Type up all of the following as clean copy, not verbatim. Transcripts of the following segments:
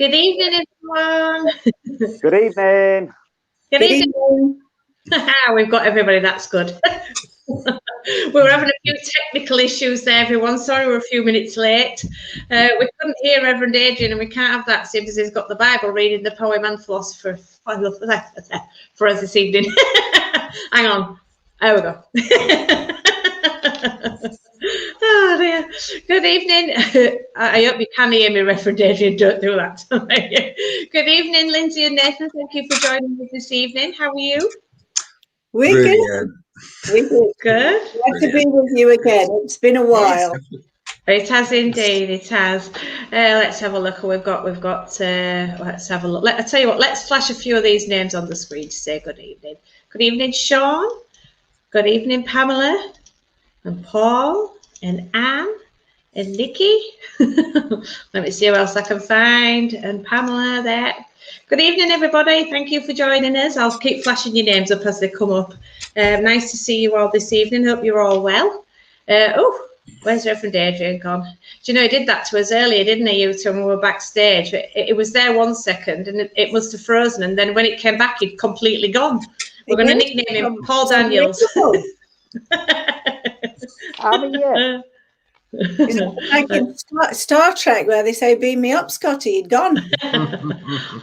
Good evening, everyone. Good evening. Good evening. We've got everybody. That's good. We were having a few technical issues there, everyone. Sorry we're a few minutes late. We couldn't hear Reverend Adrian, and we can't have that since he's got the Bible reading, the poem and philosopher for us this evening. Hang on. There we go. Oh dear. Good evening. I hope you can hear me, Reverend Adrian. Don't do that. Good evening, Lindsay and Nathan. Thank you for joining us this evening. How are you? We're good. We're good. Good. Glad to be with you again. It's been a while. It has indeed. It has. Let's have a look. We've got. Let's have a look. I tell you what. Let's flash a few of these names on the screen to say good evening. Good evening, Sean. Good evening, Pamela, and Paul, and Anne, and Nikki. Let me see who else I can find. And Pamela there. Good evening, everybody. Thank you for joining us. I'll keep flashing your names up as they come up. Nice to see you all this evening. Hope you're all well. Where's Reverend Adrian gone? Do you know, he did that to us earlier, didn't he, you two, when we were backstage? It was there 1 second, and it must have frozen, and then when it came back, he'd completely gone. We're going to nickname him Paul Daniels. Yeah. It's like in Star Trek where they say, beam me up, Scotty. He'd gone.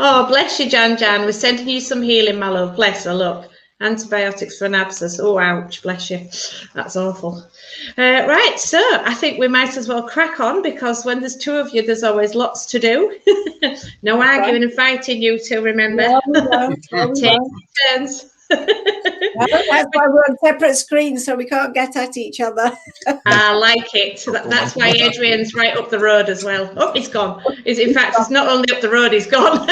Oh, bless you, Jan. We're sending you some healing, my love. Bless her, look. Antibiotics for an abscess. Oh, ouch, bless you. That's awful. Right, so I think we might as well crack on, because when there's two of you, there's always lots to do. No arguing and fighting, you two, remember. Take turns. That's why we're on separate screens, so we can't get at each other. I like it. That's why Adrian's right up the road as well. Oh, he's gone. In fact, it's not only up the road, he's gone.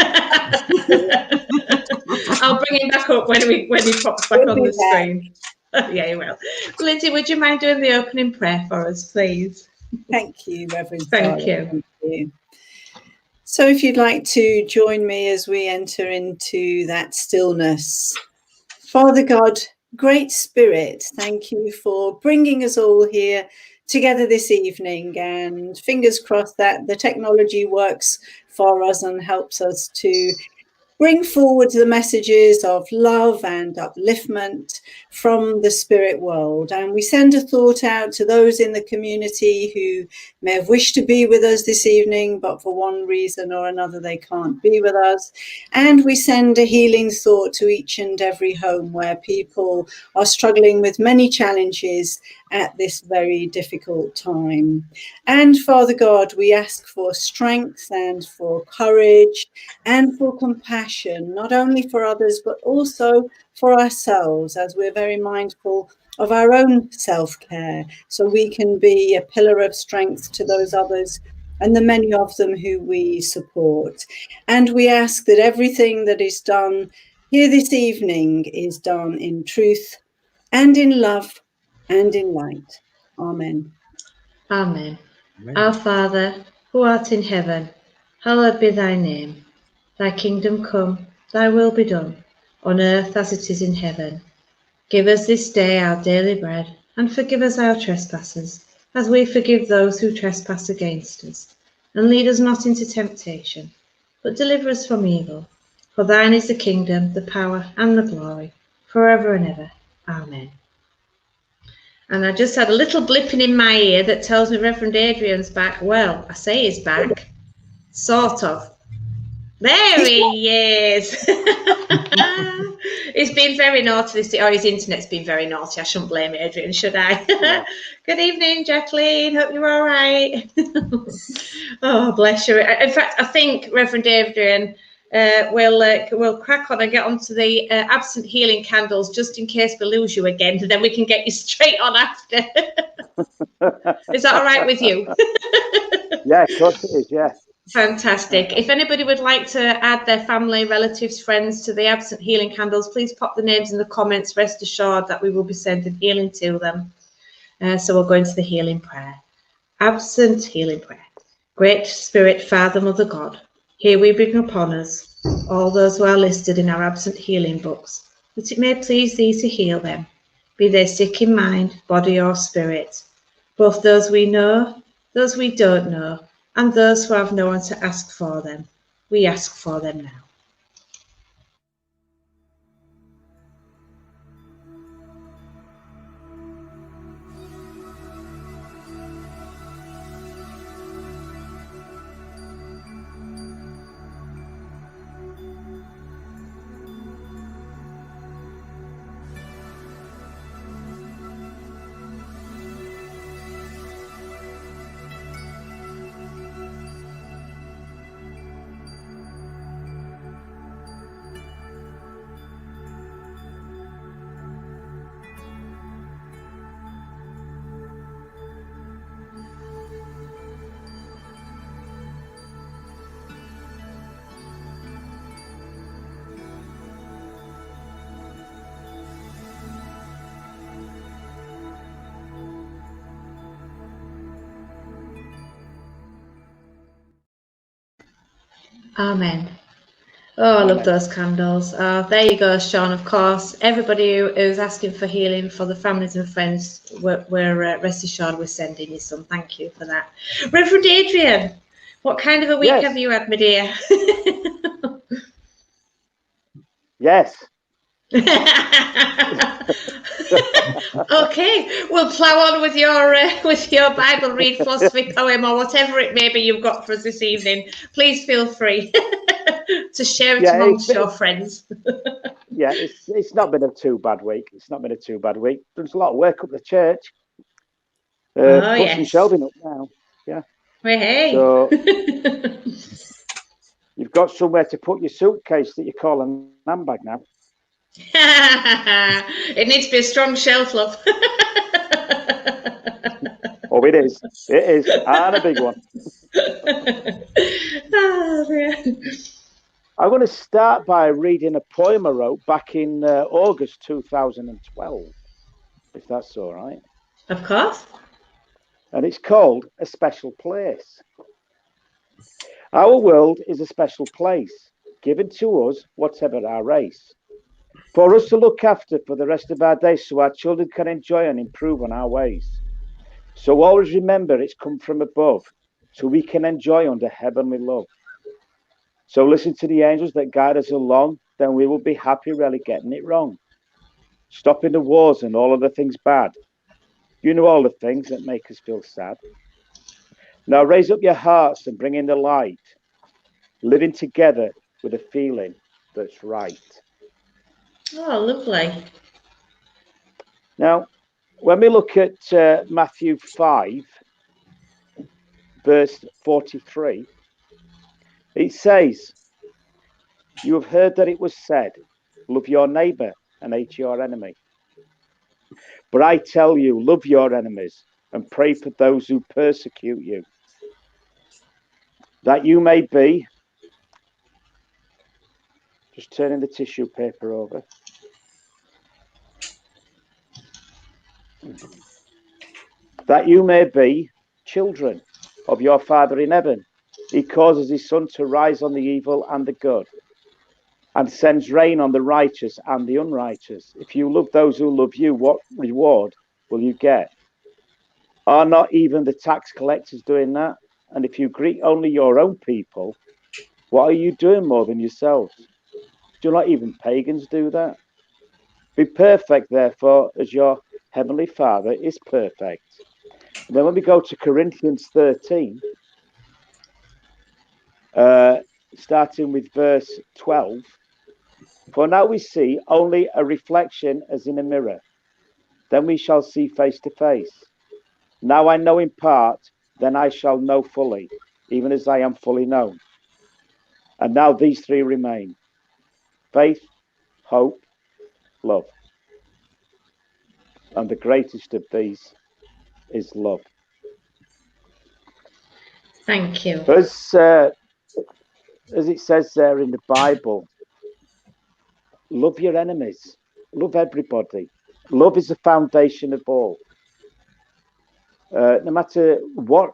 I'll bring him back up when he pops back on the screen. Yeah, he will. Lindsay, would you mind doing the opening prayer for us, please? Thank you, Reverend. Thank you. Thank you. So if you'd like to join me as we enter into that stillness. Father God, Great Spirit, thank you for bringing us all here together this evening, and fingers crossed that the technology works for us and helps us to bring forward the messages of love and upliftment from the spirit world. And we send a thought out to those in the community who may have wished to be with us this evening, but for one reason or another they can't be with us. And we send a healing thought to each and every home where people are struggling with many challenges at this very difficult time. And Father God, we ask for strength and for courage and for compassion, not only for others, but also for ourselves, as we're very mindful of our own self-care, so we can be a pillar of strength to those others and the many of them who we support. And we ask that everything that is done here this evening is done in truth and in love and in light. Amen. Amen. Our Father, who art in heaven, hallowed be thy name. Thy kingdom come, thy will be done, on earth as it is in heaven. Give us this day our daily bread, and forgive us our trespasses, as we forgive those who trespass against us. And lead us not into temptation, but deliver us from evil. For thine is the kingdom, the power, and the glory, forever and ever. Amen. And I just had a little blipping in my ear that tells me Reverend Adrian's back. Well, I say he's back. Sort of. There he is. He's been very naughty this year. Oh, his internet's been very naughty. I shouldn't blame Adrian, should I? Yeah. Good evening, Jacqueline. Hope you're all right. Oh, bless you. In fact, I think Reverend Adrian we'll crack on and get onto the absent healing candles just in case we lose you again, and then we can get you straight on after. Is that all right with you? Yeah, of course it is, yeah. Fantastic. If anybody would like to add their family, relatives, friends to the absent healing candles, please pop the names in the comments. Rest assured that we will be sending healing to them. So we'll go into the healing prayer. Absent healing prayer. Great Spirit, Father, Mother God, here we bring upon us all those who are listed in our absent healing books, that it may please thee to heal them, be they sick in mind, body or spirit, both those we know, those we don't know, and those who have no one to ask for them. We ask for them now. Amen. Oh, I love those candles. There you go, Sean. Of course, everybody who's asking for healing for the families and friends, we're rest assured we're sending you some. Thank you for that. Reverend Adrian, what kind of a week have you had, my dear? Yes. Okay, we'll plough on with your Bible read, philosophy, poem, or whatever it may be you've got for us this evening. Please feel free to share it amongst your friends. Yeah, it's not been a too bad week. It's not been a too bad week. There's a lot of work up the church. Put some shelving up now. Yeah. Hey. So you've got somewhere to put your suitcase that you call a handbag now. It needs to be a strong shelf, love. Oh, it is. It is. And a big one. Oh, dear. I'm going to start by reading a poem I wrote back in August 2012, if that's all right. Of course. And it's called A Special Place. Our world is a special place, given to us, whatever our race, for us to look after for the rest of our days so our children can enjoy and improve on our ways. So always remember it's come from above, so we can enjoy under heavenly love. So listen to the angels that guide us along, then we will be happy really getting it wrong. Stopping the wars and all of the things bad. You know all the things that make us feel sad. Now raise up your hearts and bring in the light, living together with a feeling that's right. Oh, lovely. Now, when we look at Matthew 5, verse 43, it says, you have heard that it was said, love your neighbor and hate your enemy. But I tell you, love your enemies and pray for those who persecute you, that you may be, just turning the tissue paper over, that you may be children of your Father in heaven. He causes his sun to rise on the evil and the good, and sends rain on the righteous and the unrighteous. If you love those who love you, what reward will you get? Are not even the tax collectors doing that? And if you greet only your own people, what are you doing more than yourselves? Do not even pagans do that? Be perfect, therefore, as your heavenly Father is perfect. And then when we go to Corinthians 13, starting with verse 12, for now we see only a reflection as in a mirror. Then we shall see face to face. Now I know in part, then I shall know fully, even as I am fully known. And now these three remain: faith, hope, love. And the greatest of these is love. Thank you. As it says there in the Bible, love your enemies, love everybody. Love is the foundation of all. No matter what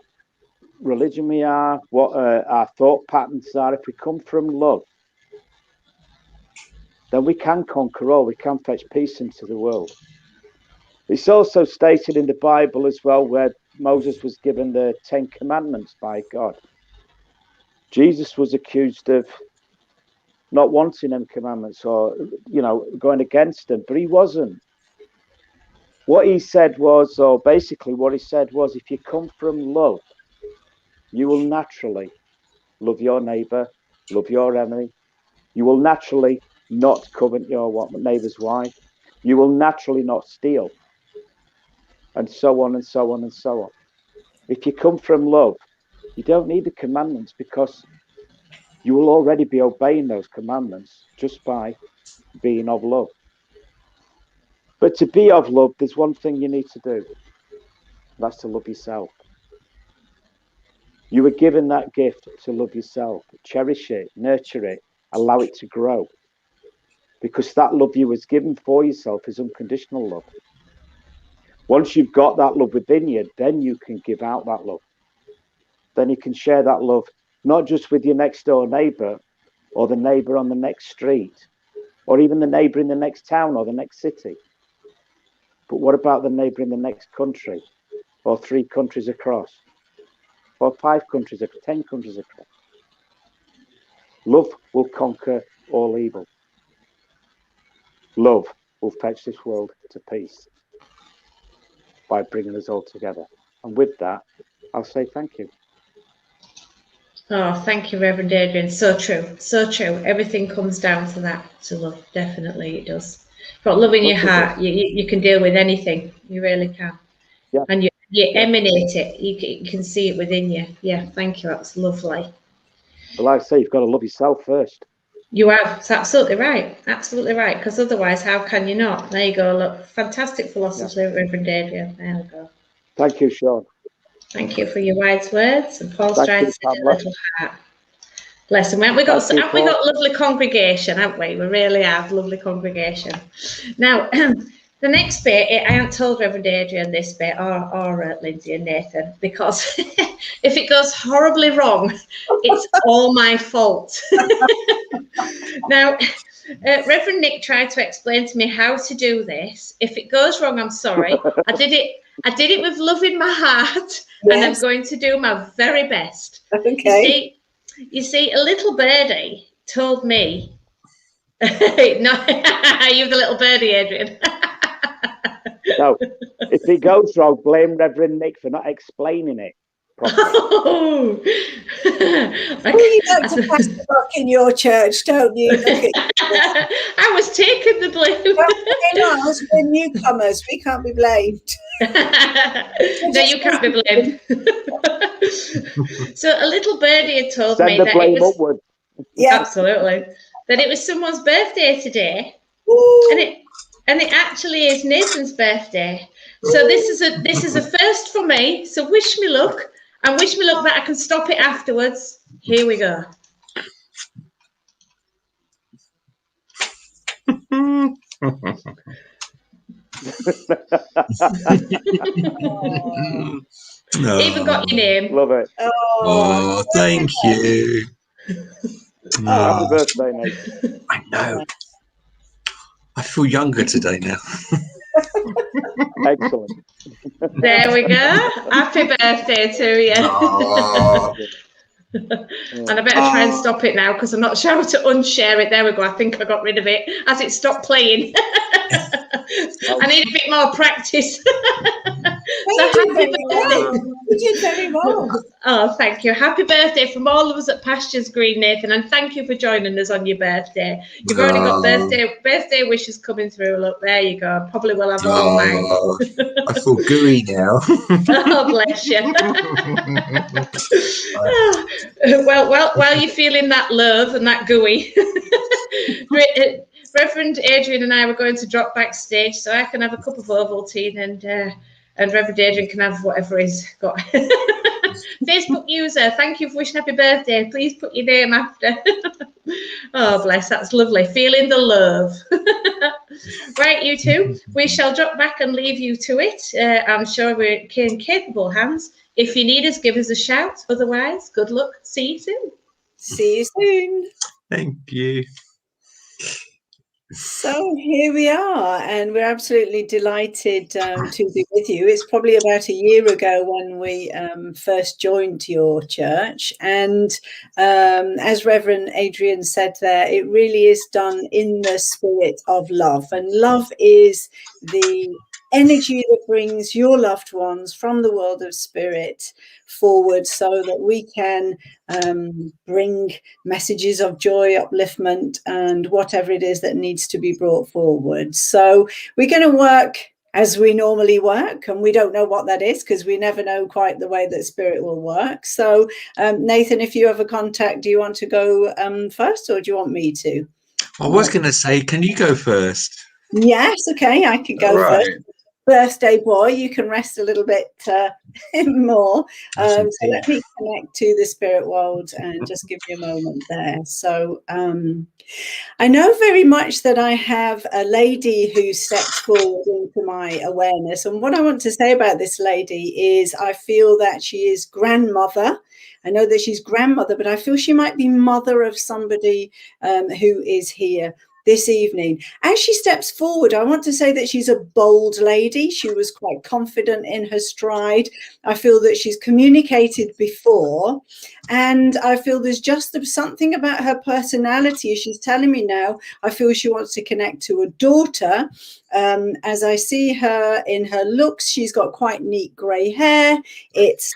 religion we are, what our thought patterns are, if we come from love, then we can conquer all. We can fetch peace into the world. It's also stated in the Bible as well, where Moses was given the 10 Commandments by God. Jesus was accused of not wanting them commandments or, going against them, but he wasn't. What he said was, or basically what he said was, if you come from love, you will naturally love your neighbour, love your enemy. You will naturally not covet your neighbour's wife. You will naturally not steal. And so on and so on and so on. If you come from love, you don't need the commandments because you will already be obeying those commandments just by being of love. But to be of love, there's one thing you need to do. That's to love yourself. You were given that gift to love yourself. Cherish it, nurture it, allow it to grow. Because that love you was given for yourself is unconditional love. Once you've got that love within you, then you can give out that love. Then you can share that love, not just with your next door neighbour or the neighbour on the next street, or even the neighbour in the next town or the next city. But what about the neighbour in the next country, or 3 countries across, or 5 countries, or 10 countries across? Love will conquer all evil. Love will fetch this world to peace by bringing us all together. And with that, I'll say thank you. Oh, thank you, Reverend Adrian. So true, so true. Everything comes down to that, to love. Definitely, it does. Got love in your heart, you can deal with anything. You really can. Yeah. And you emanate it. You can see it within you. Yeah, thank you. That's lovely. But like I say, you've got to love yourself first. You have. That's absolutely right. Absolutely right. Because otherwise, how can you not? There you go. Look, fantastic philosophy, yeah. Reverend Adrian. There we go. Thank you, Sean. Thank you for your wise words. And Paul Strides said a little heart. Bless him. Haven't we got lovely congregation, haven't we? We really have lovely congregation. Now, the next bit, I haven't told Reverend Adrian this bit, or Lindsay and Nathan, because if it goes horribly wrong, it's all my fault. Now, Reverend Nick tried to explain to me how to do this. If it goes wrong, I'm sorry. I did it with love in my heart, and I'm going to do my very best. Okay. You see, a little birdie told me. No, you're the little birdie, Adrian. No, if it goes wrong, blame Reverend Nick for not explaining it properly. Oh, you like to pass the buck in your church, don't you? I was taking the blame. Us, we're newcomers. We can't be blamed. No, you can't be blamed. So a little birdie had told me that it was upward. Yeah, absolutely, that it was someone's birthday today. And it actually is Nathan's birthday. So this is a first for me. So wish me luck, and wish me luck that I can stop it afterwards. Here we go. Even got your name. Love it. Oh, thank you. Happy birthday, Nathan. I know. I feel younger today now. Excellent. There we go. Happy birthday to you. Oh. And I better try and stop it now because I'm not sure how to unshare it. There we go. I think I got rid of it as it stopped playing. I need a bit more practice. So happy birthday. You did very well. Oh, thank you. Happy birthday from all of us at Pastures Green, Nathan, and thank you for joining us on your birthday. You've already got birthday wishes coming through. Look, there you go. Probably will have all mine. I feel gooey now. Oh, bless you. Well, while you're feeling that love and that gooey, Reverend Adrian and I were going to drop backstage so I can have a cup of Ovaltine and Reverend Adrian can have whatever he's got. Facebook user, thank you for wishing happy birthday. Please put your name after. Oh, bless, that's lovely. Feeling the love. Right, you two, we shall drop back and leave you to it. I'm sure we're in capable hands. If you need us, give us a shout. Otherwise, good luck. See you soon. See you soon. Thank you. So here we are, and we're absolutely delighted to be with you. It's probably about a year ago when we first joined your church, and as Reverend Adrian said there, it really is done in the spirit of love, and love is the energy that brings your loved ones from the world of spirit forward so that we can bring messages of joy, upliftment, and whatever it is that needs to be brought forward. So we're going to work as we normally work, and we don't know what that is because we never know quite the way that spirit will work. So Nathan, if you have a contact, do you want to go first, or do you want me to? I was going to say, can you go first? Yes, okay, I can go first. Birthday boy, you can rest a little bit more. So let me connect to the spirit world and just give you a moment there. So I know very much that I have a lady who steps forward into my awareness. And what I want to say about this lady is I feel that she is grandmother. I know that she's grandmother, but I feel she might be mother of somebody who is here this evening. As she steps forward, I want to say that she's a bold lady. She was quite confident in her stride. I feel that she's communicated before, and I feel there's just something about her personality. As she's telling me now, I feel she wants to connect to a daughter. As I see her in her looks, she's got quite neat grey hair. It's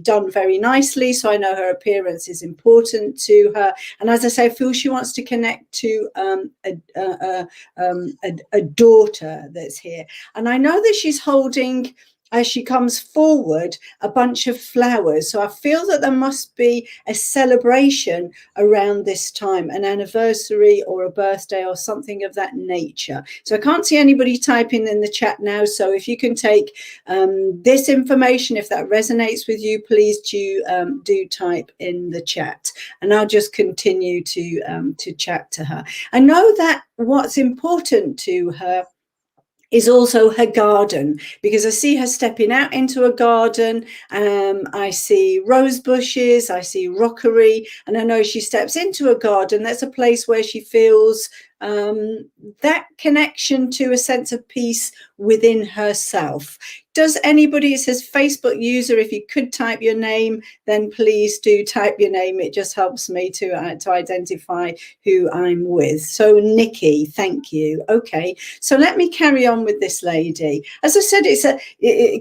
done very nicely, so I know her appearance is important to her. And as I say, I feel she wants to connect to a daughter that's here. And I know that she's holding, as she comes forward, a bunch of flowers. So I feel that there must be a celebration around this time, an anniversary or a birthday or something of that nature. So I can't see anybody typing in the chat now. So if you can take this information, if that resonates with you, please do type in the chat, and I'll just continue to chat to her. I know that what's important to her is also her garden, because I see her stepping out into a garden. I see rose bushes, I see rockery, and I know she steps into a garden. That's a place where she feels that connection to a sense of peace within herself. Does anybody, it says Facebook user, if you could type your name, then please do type your name. It just helps me to identify who I'm with. So Nikki, thank you. Okay, so let me carry on with this lady. As I said,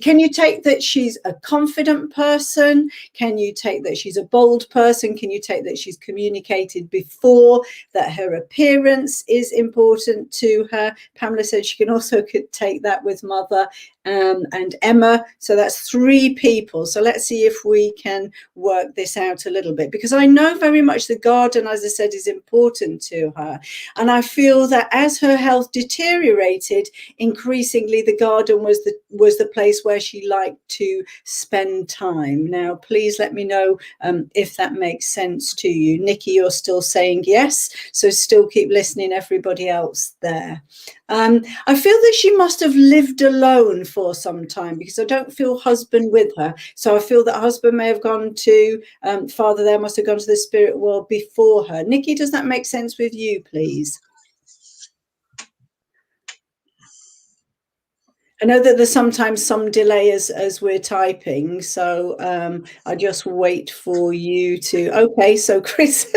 can you take that she's a confident person? Can you take that she's a bold person? Can you take that she's communicated before, that her appearance is important to her? Pamela said she can also take that with mother and Emma. So that's 3 people. So let's see if we can work this out a little bit, because I know very much the garden, as I said, is important to her. And I feel that as her health deteriorated, increasingly the garden was the place where she liked to spend time. Now, please let me know if that makes sense to you. Nikki, you're still saying yes. So still keep listening, everybody else there. I feel that she must have lived alone for some time, because I don't feel husband with her. So I feel that husband may have gone to, father there must have gone to the spirit world before her. Nikki, does that make sense with you, please? I know that there's sometimes some delay as we're typing, so I just wait for you to. Okay, so Chris,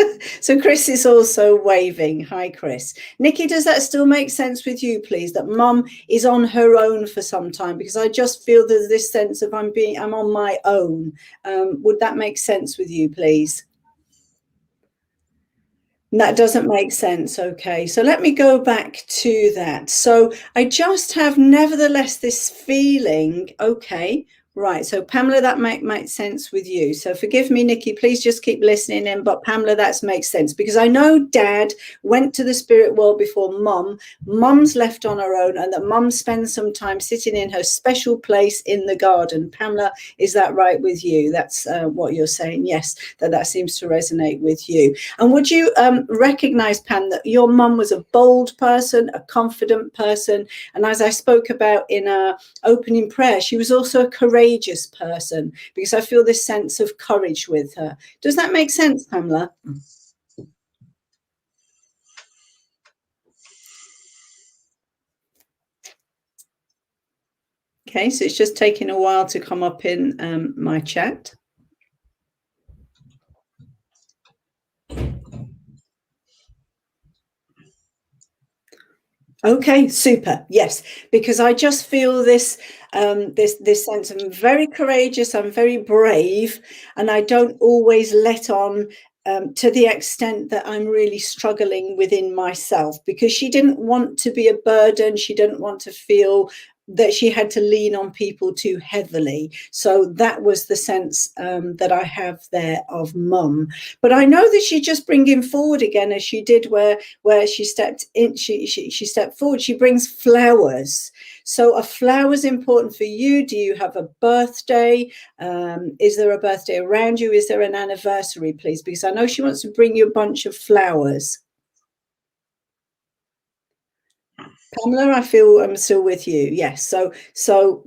Chris is also waving. Hi, Chris. Nikki, does that still make sense with you, please? That Mum is on her own for some time, because I just feel there's this sense of I'm on my own. Would that make sense with you, please? That doesn't make sense. Okay, so let me go back to that. So I just have, nevertheless, this feeling, okay, right. So Pamela, that might make sense with you. So forgive me, Nikki, please just keep listening in. But Pamela, that makes sense, because I know Dad went to the spirit world before Mum. Mum's left on her own, and that Mum spends some time sitting in her special place in the garden. Pamela, is that right with you? That's what you're saying. Yes, that seems to resonate with you. And would you recognize, Pam, that your mum was a bold person, a confident person, and as I spoke about in our opening prayer, she was also a courageous person, because I feel this sense of courage with her. Does that make sense, Pamela? Okay, so it's just taking a while to come up in my chat. Okay, super. Yes, because I just feel this this sense I'm very courageous, I'm very brave, and I don't always let on to the extent that I'm really struggling within myself, because she didn't want to be a burden. She didn't want to feel that she had to lean on people too heavily. So that was the sense that I have there of mum. But I know that she's just bringing forward again, as she did where she stepped in, she stepped forward. She brings flowers. So are flowers important for you? Do you have a birthday? Is there a birthday around you? Is there an anniversary, please? Because I know she wants to bring you a bunch of flowers. Pamela, I feel I'm still with you. Yes. So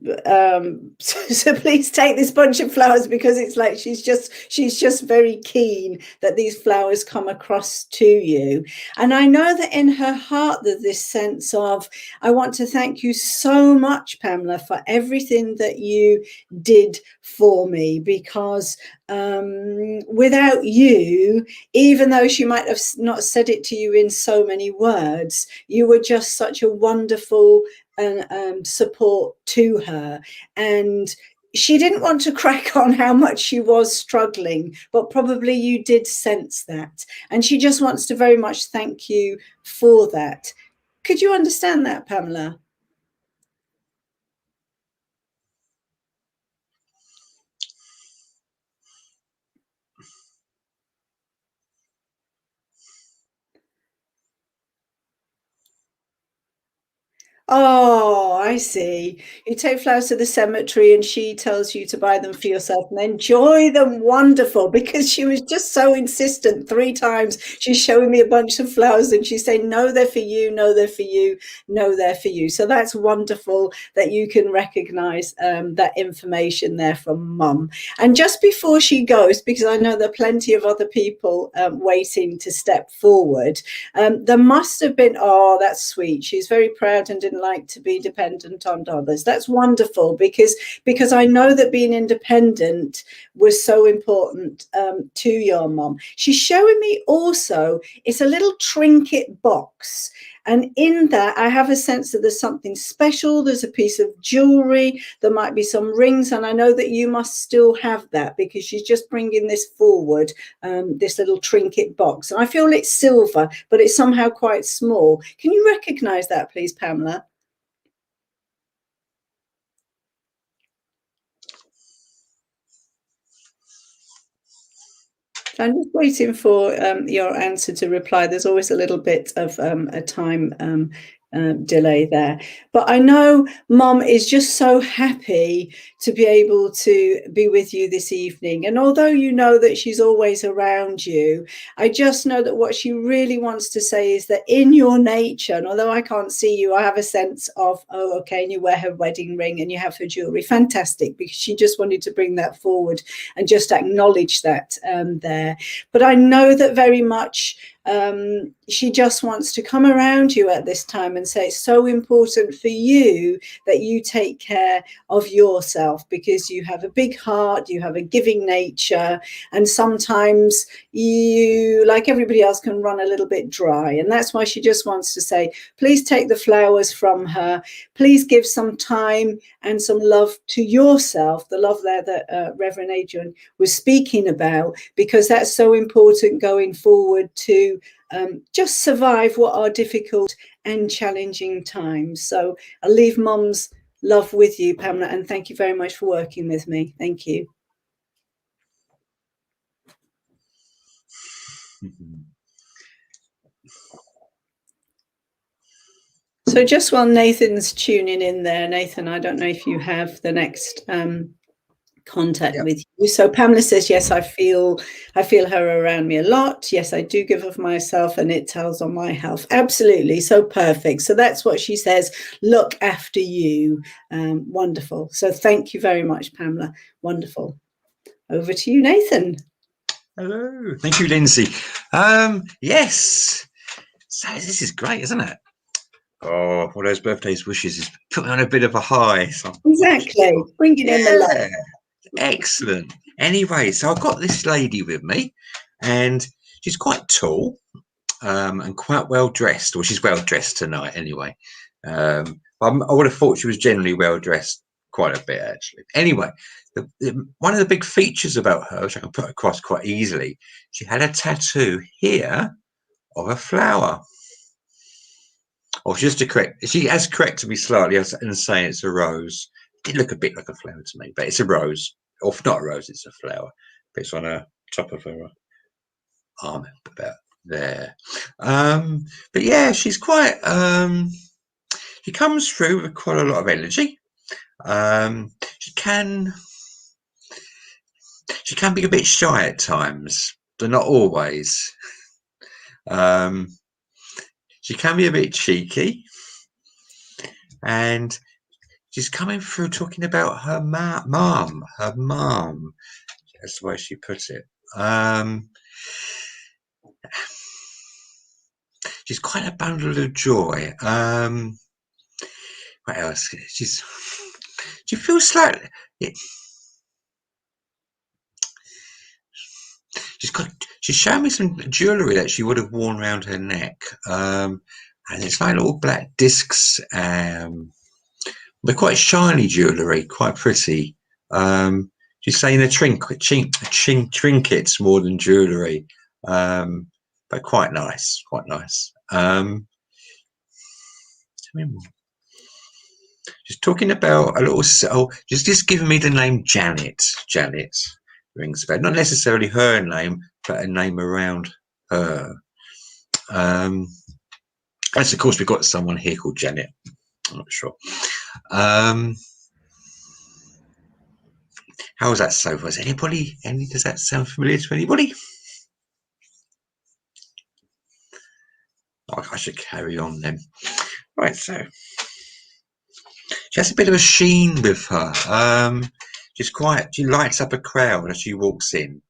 please take this bunch of flowers, because it's like she's just very keen that these flowers come across to you. And I know that in her heart there's this sense of, I want to thank you so much, Pamela, for everything that you did for me, because without you, even though she might have not said it to you in so many words, you were just such a wonderful support to her. And she didn't want to crack on how much she was struggling, but probably you did sense that. And she just wants to very much thank you for that. Could you understand that, Pamela? Oh, I see. You take flowers to the cemetery and she tells you to buy them for yourself and enjoy them. Wonderful. Because she was just so insistent 3 times. She's showing me a bunch of flowers and she's saying, no, they're for you. No, they're for you. No, they're for you. So that's wonderful that you can recognize that information there from mum. And just before she goes, because I know there are plenty of other people waiting to step forward, there must have been, oh, that's sweet. She's very proud and didn't like to be dependent on others. That's wonderful, because I know that being independent was so important to your mom. She's showing me also, it's a little trinket box. And in that, I have a sense that there's something special. There's a piece of jewelry. There might be some rings. And I know that you must still have that, because she's just bringing this forward, this little trinket box. And I feel it's silver, but it's somehow quite small. Can you recognize that, please, Pamela? I'm just waiting for your answer to reply. There's always a little bit of a time delay there. But I know Mom is just so happy to be able to be with you this evening. And although you know that she's always around you, I just know that what she really wants to say is that in your nature, and although I can't see you, I have a sense of, oh, okay, and you wear her wedding ring and you have her jewelry. Fantastic, because she just wanted to bring that forward and just acknowledge that there. But I know that very much she just wants to come around you at this time and say it's so important for you that you take care of yourself, because you have a big heart, you have a giving nature, and sometimes you, like everybody else, can run a little bit dry. And that's why she just wants to say, please take the flowers from her, please give some time and some love to yourself, the love there that Reverend Adrian was speaking about, because that's so important going forward to just survive what are difficult and challenging times. So I'll leave Mum's love with you, Pamela, and thank you very much for working with me. Thank you. So just while Nathan's tuning in there, Nathan, I don't know if you have the next contact with you. So Pamela says, yes, I feel her around me a lot. Yes, I do give of myself and it tells on my health. Absolutely. So perfect. So that's what she says. Look after you. Wonderful. So thank you very much, Pamela. Wonderful. Over to you, Nathan. Hello. Thank you, Lindsay. Yes. So this is great, isn't it? Oh, all those birthdays wishes is put me on a bit of a high. So Exactly. Bringing in the love. yeah, excellent. Anyway, so I've got this lady with me, and she's quite tall, and quite well dressed. Well, she's well dressed tonight, anyway. I would have thought she was generally well dressed quite a bit, actually. Anyway, one of the big features about her, which I can put across quite easily, she had a tattoo here of a flower. Or just to correct, she has corrected me slightly and saying it's a rose. It did look a bit like a flower to me, but it's a rose. Or if not a rose, it's a flower. But it's on her top of her arm, about there. But yeah, she's quite. She comes through with quite a lot of energy. She can be a bit shy at times, but not always. She can be a bit cheeky, and she's coming through talking about her mum. Her mum. That's the way she put it. She's quite a bundle of joy. What else? She feels like she's showing me some jewellery that she would have worn around her neck. And it's like little black discs. They're quite shiny jewellery, quite pretty. She's saying a trinkets more than jewellery, but quite nice, quite nice. She's talking about a little. Oh, just giving me the name Janet. Janet rings a bell. Not necessarily her name, but a name around her. As of course, we've got someone here called Janet. I'm not sure. How was that so far? Is anybody? Does that sound familiar to anybody? Oh, I should carry on then. Right, so she has a bit of a sheen with her. She lights up a crowd as she walks in.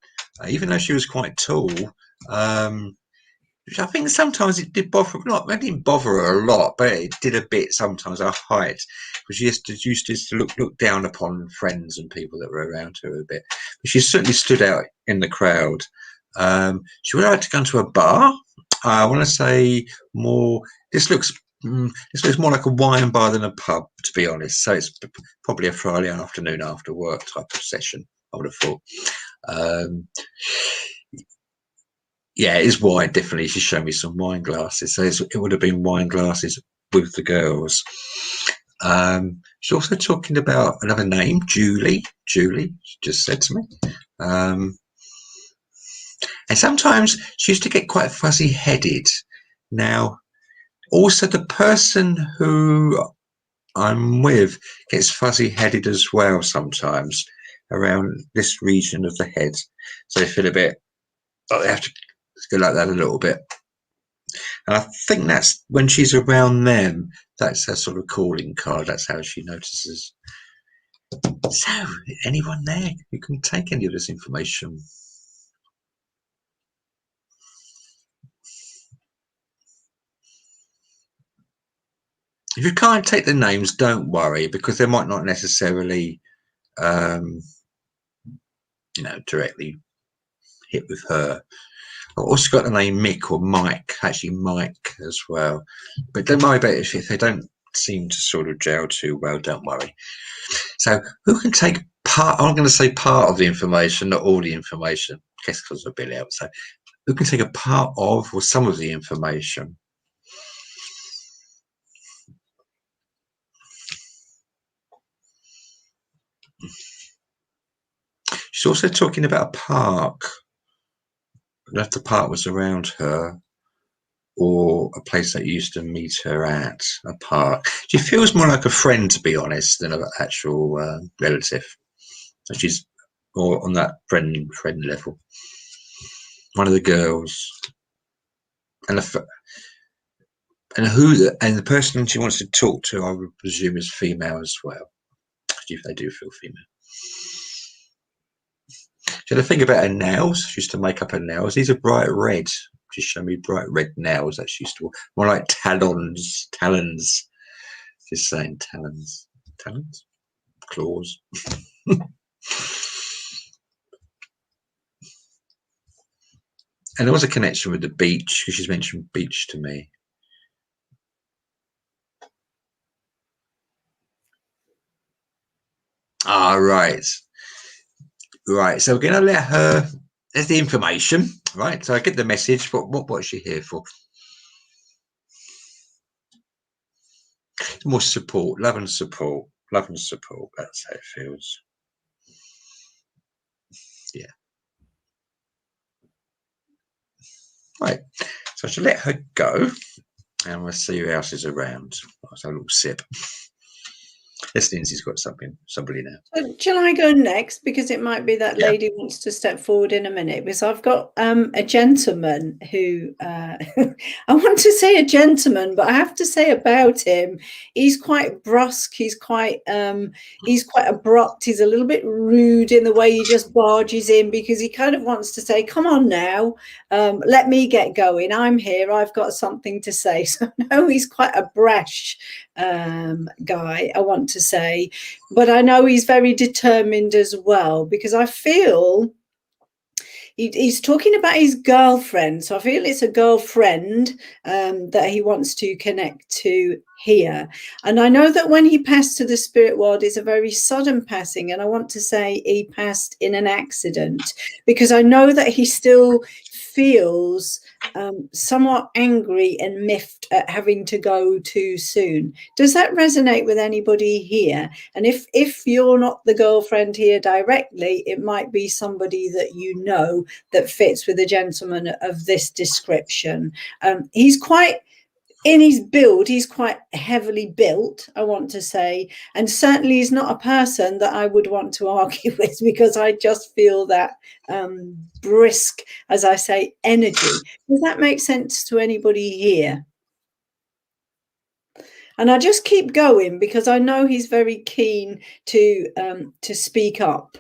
Even though she was quite tall, which I think sometimes it did bother. It didn't bother her a lot, but it did a bit sometimes. Her height, because she used to look down upon friends and people that were around her a bit. But she certainly stood out in the crowd. She would like to go into a bar. I want to say more. This looks more like a wine bar than a pub, to be honest. So it's probably a Friday afternoon after work type of session, I would have thought. Yeah, it is wine, definitely. She's shown me some wine glasses. So it would have been wine glasses with the girls. She's also talking about another name, Julie. Julie, she just said to me. And sometimes she used to get quite fuzzy-headed. Now, also the person who I'm with gets fuzzy-headed as well sometimes around this region of the head. So they feel a bit, they have to go like that a little bit. And I think that's when she's around them, that's her sort of calling card. That's how she notices. So, anyone there who can take any of this information? If you can't take the names, don't worry, because they might not necessarily, directly hit with her. I've also got the name Mick or Mike, actually Mike as well. But don't worry about it if they don't seem to sort of gel too well, don't worry. So who can take part? I'm going to say part of the information, not all the information, because there's a bit out. So who can take a part of or some of the information? She's also talking about a park. If the park was around her, or a place that used to meet her at, a park. She feels more like a friend, to be honest, than an actual relative. So she's more on that friend level. One of the girls, and the person she wants to talk to, I would presume, is female as well, if they do feel female. She had a thing about her nails. She used to make up her nails. These are bright red. just show me bright red nails. That's useful. More like talons. Just saying talons. Claws. And there was a connection with the beach, because she's mentioned beach to me. Ah, right. Right. So we're going to let her. There's the information, right? So I get the message. What's she here for? More support, love and support, love and support. That's how it feels. Yeah. Right. So I should let her go, and we'll see who else is around. I'll have a little sip. Yes, Lindsay's got somebody now. Shall I go next? Because it might be that lady wants to step forward in a minute. Because I've got a gentleman who I want to say a gentleman, but I have to say about him, he's quite brusque. He's quite abrupt. He's a little bit rude in the way he just barges in, because he kind of wants to say, "Come on now, let me get going. I'm here. I've got something to say." So no, he's quite a brash guy, I want to say, but I know he's very determined as well, because I feel he's talking about his girlfriend. So I feel it's a girlfriend that he wants to connect to here. And I know that when he passed to the spirit world, it's a very sudden passing. And I want to say he passed in an accident, because I know that he still feels somewhat angry and miffed at having to go too soon. Does that resonate with anybody here? And if you're not the girlfriend here directly, it might be somebody that you know that fits with a gentleman of this description. He's quite, in his build, he's quite heavily built, I want to say, and certainly he's not a person that I would want to argue with, because I just feel that brisk, as I say, energy. Does that make sense to anybody here? And I just keep going, because I know he's very keen to speak up.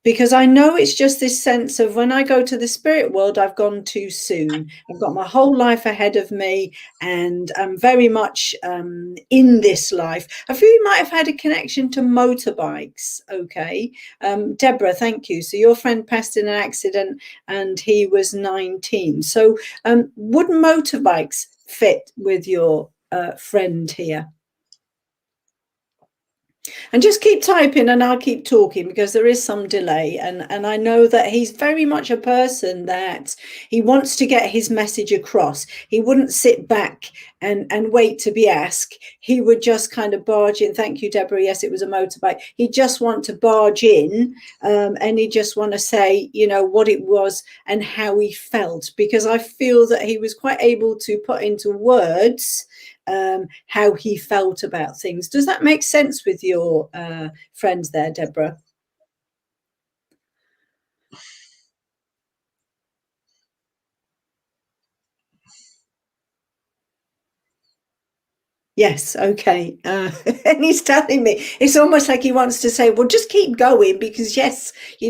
Because I know it's just this sense of, when I go to the spirit world, I've gone too soon. I've got my whole life ahead of me, and I'm very much in this life. I feel you might have had a connection to motorbikes. Okay. Deborah, thank you. So your friend passed in an accident and he was 19. So would motorbikes fit with your friend here? And just keep typing and I'll keep talking, because there is some delay, and I know that he's very much a person that he wants to get his message across. He wouldn't sit back and wait to be asked. He would just kind of barge in. Thank you, Deborah. Yes, it was a motorbike. He'd just want to barge in, and he'd just want to say, you know, what it was and how he felt, because I feel that he was quite able to put into words how he felt about things. Does that make sense with your friends there, Deborah? Yes, okay. And he's telling me, it's almost like he wants to say, well, just keep going, because yes, she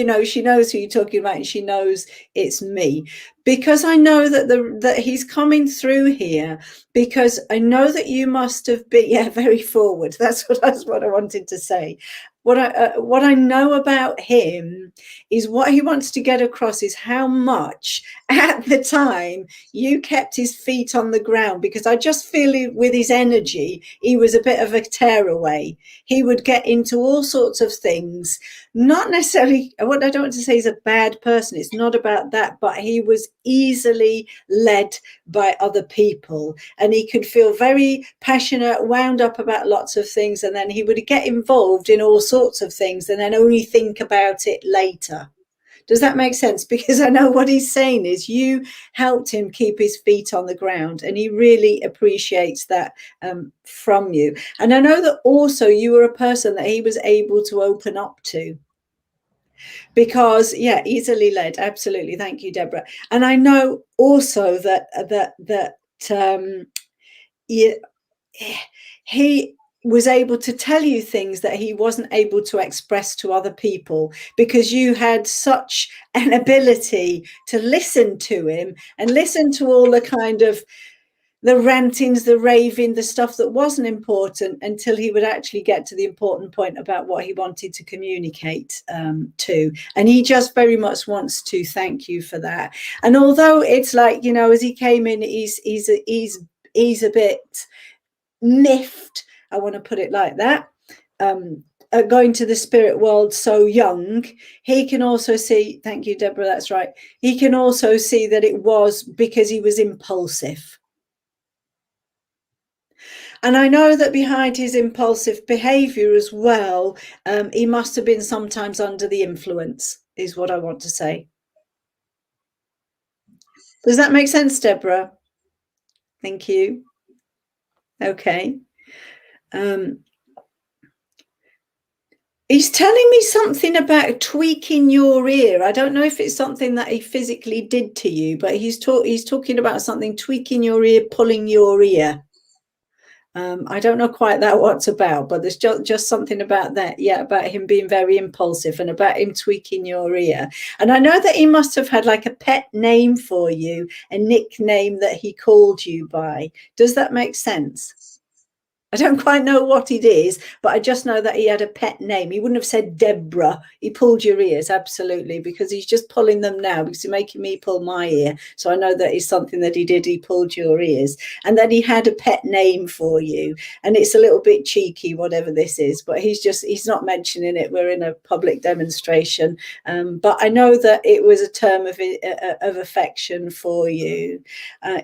knows who you're talking about, and she knows it's me. Because I know that he's coming through here, because I know that you must have been very forward. That's what I wanted to say. What I know about him is, what he wants to get across is how much at the time you kept his feet on the ground, because I just feel with his energy, he was a bit of a tearaway. He would get into all sorts of things, not necessarily, what I don't want to say he's a bad person. It's not about that, but he was easily led by other people, and he could feel very passionate, wound up about lots of things, and then he would get involved in all sorts of things and then only think about it later. Does that make sense? Because I know what he's saying is, you helped him keep his feet on the ground, and he really appreciates that from you. And I know that also you were a person that he was able to open up to, because easily led. Absolutely. Thank you, Deborah. And I know also that he was able to tell you things that he wasn't able to express to other people, because you had such an ability to listen to him and listen to all the kind of the rantings, the raving, the stuff that wasn't important, until he would actually get to the important point about what he wanted to communicate to. And he just very much wants to thank you for that. And although it's like, you know, as he came in, he's a bit miffed, I want to put it like that, going to the spirit world so young, he can also see, thank you, Deborah, that's right, he can also see that it was because he was impulsive. And I know that behind his impulsive behavior as well, he must have been sometimes under the influence, is what I want to say. Does that make sense, Deborah? Thank you. Okay. He's telling me something about tweaking your ear. I don't know if it's something that he physically did to you, but he's talking about something, tweaking your ear, pulling your ear. I don't know quite that what's about, but there's just something about that. Yeah, about him being very impulsive and about him tweaking your ear. And I know that he must have had like a pet name for you, a nickname that he called you by. Does that make sense? I don't quite know what it is, but I just know that he had a pet name. He wouldn't have said Deborah. He pulled your ears, absolutely, because he's just pulling them now because he's making me pull my ear. So I know that it's something that he did. He pulled your ears. And then he had a pet name for you. And it's a little bit cheeky, whatever this is, but he's not mentioning it. We're in a public demonstration. But I know that it was a term of affection for you.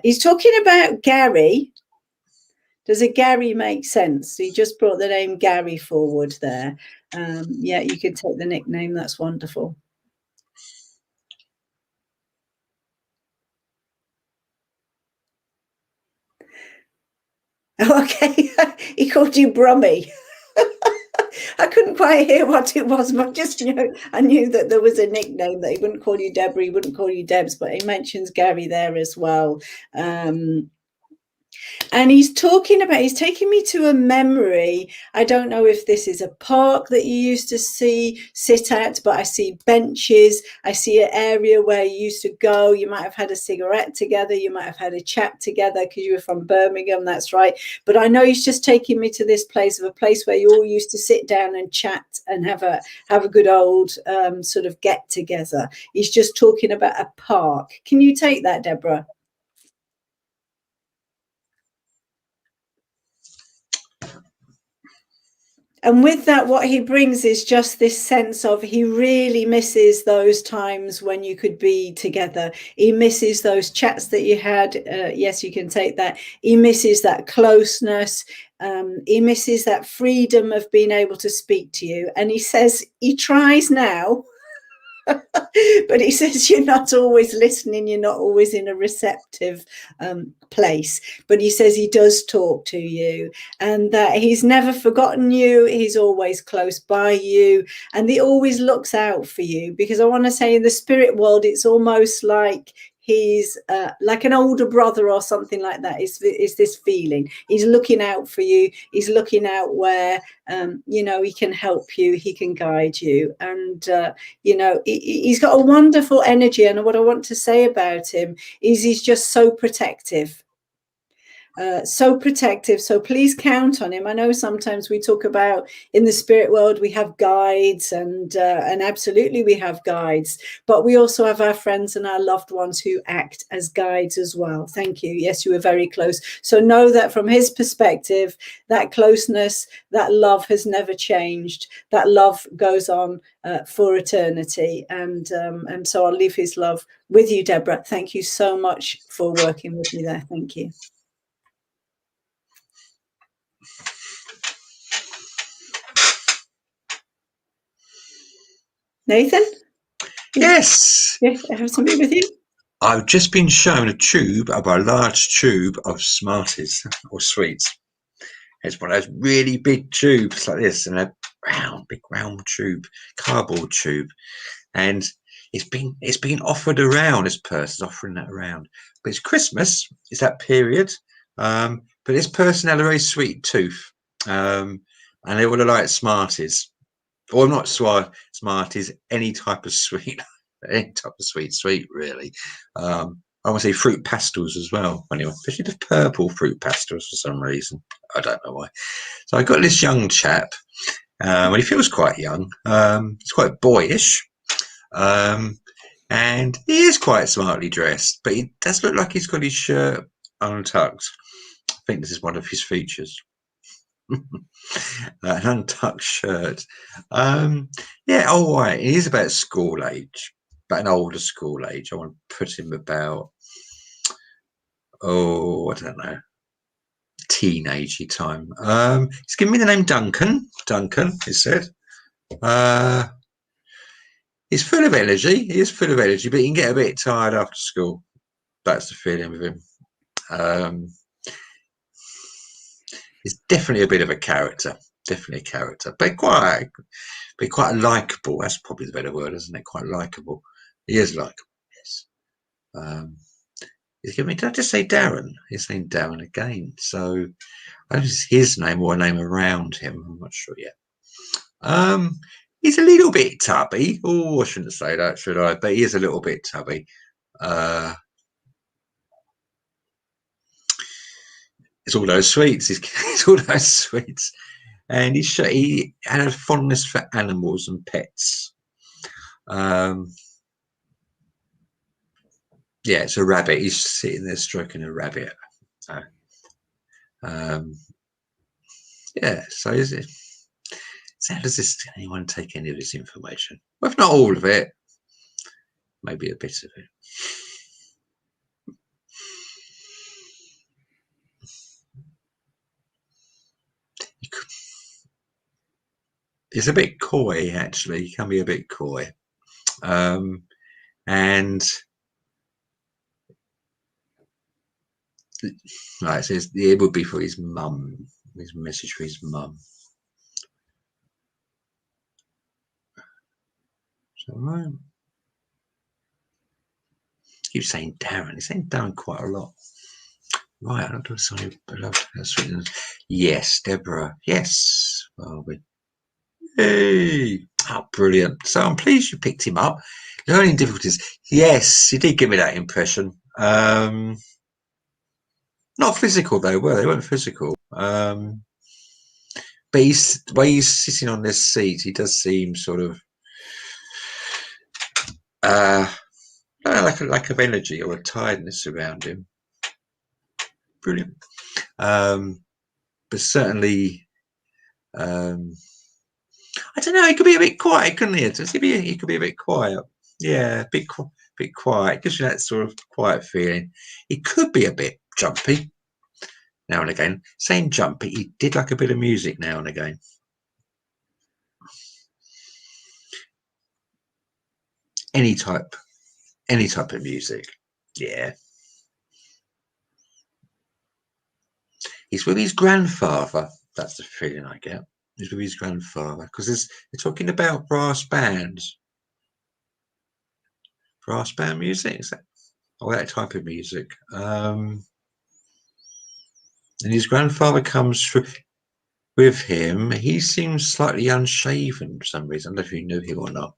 He's talking about Gary. Does a Gary make sense? So you just brought the name Gary forward there. Yeah, you can take the nickname. That's wonderful. Okay, he called you Brummy. I couldn't quite hear what it was, but just, you know, I knew that there was a nickname, that he wouldn't call you Deborah, he wouldn't call you Debs, but he mentions Gary there as well. And he's taking me to a memory. I don't know if this is a park that you used to sit at, but I see benches. I see an area where you used to go. You might have had a cigarette together. You might have had a chat together because you were from Birmingham. That's right. But I know he's just taking me to this place where you all used to sit down and chat and have a good old sort of get together. He's just talking about a park. Can you take that, Deborah? And with that, what he brings is just this sense of he really misses those times when you could be together. He misses those chats that you had. Yes, you can take that. He misses that closeness. He misses that freedom of being able to speak to you. And he says he tries now. But he says you're not always listening, you're not always in a receptive place. But he says he does talk to you and that he's never forgotten you. He's always close by you and he always looks out for you, because I want to say in the spirit world, it's almost like he's like an older brother or something like that. It's this feeling. He's looking out for you. He's looking out where, you know, he can help you. He can guide you. And, you know, he's got a wonderful energy. And what I want to say about him is he's just so protective. So protective. So please count on him. I know sometimes we talk about in the spirit world, we have guides and absolutely we have guides, but we also have our friends and our loved ones who act as guides as well. Thank you. Yes, you were very close. So know that from his perspective, that closeness, that love has never changed. That love goes on for eternity. And so I'll leave his love with you, Deborah. Thank you so much for working with me there. Thank you. Nathan? Yes. Yeah, I have something with you. I've just been shown a large tube of Smarties or sweets. It's one of those really big tubes like this, and a big round tube, cardboard tube. And it's been offered around. This person's offering that around. But it's Christmas. It's that period. But this person had a very sweet tooth. And they were like Smarties, or not Smarties, any type of sweet, any type of sweet, really. I want to say fruit pastels as well. Anyway, especially the purple fruit pastels for some reason. I don't know why. So I got this young chap. Well, he feels quite young. He's quite boyish. And he is quite smartly dressed, but he does look like he's got his shirt untucked. I think this is one of his features. An untucked shirt. Yeah, all right. He is about school age, but an older school age. I want to put him about, I don't know, teenagey time. He's given me the name Duncan. Duncan, he said. He's full of energy. He is full of energy, but he can get a bit tired after school. That's the feeling with him. He's definitely a bit of a character. Definitely a character, but quite likable. That's probably the better word, isn't it? Quite likable. He is likable. Yes. He's giving me. Did I just say Darren? He's saying Darren again. So I don't know if it's his name or a name around him. I'm not sure yet. He's a little bit tubby. Oh, I shouldn't say that, should I? But he is a little bit tubby. It's all those sweets. It's all those sweets. And he had a fondness for animals and pets. Yeah, it's a rabbit. He's sitting there stroking a rabbit. Yeah, so is it? So how does anyone take any of this information? Well, if not all of it, maybe a bit of it. It's a bit coy, actually. He can be a bit coy. And like it says, it would be for his mum. His message for his mum. So, right. Keep saying Darren. He's saying Darren quite a lot. Right, I don't do something beloved. Yes, Deborah. Yes, Barbie. Hey, oh, brilliant. So I'm pleased you picked him up. Learning difficulties. Yes, he did give me that impression. Not physical though, were they? Weren't physical. But the way he's sitting on this seat, he does seem sort of like a lack of energy or a tiredness around him. Brilliant. But certainly, I don't know. He could be a bit quiet, couldn't he? He could be a bit quiet. Yeah, a bit quiet. Gives you that sort of quiet feeling. He could be a bit jumpy now and again. Saying jumpy, he did like a bit of music now and again. Any type of music. Yeah. He's with his grandfather. That's the feeling I get. He's with his grandfather because they're talking about brass bands. Brass band music, is that? Or that type of music. And his grandfather comes through with him. He seems slightly unshaven for some reason. I don't know if you knew him or not.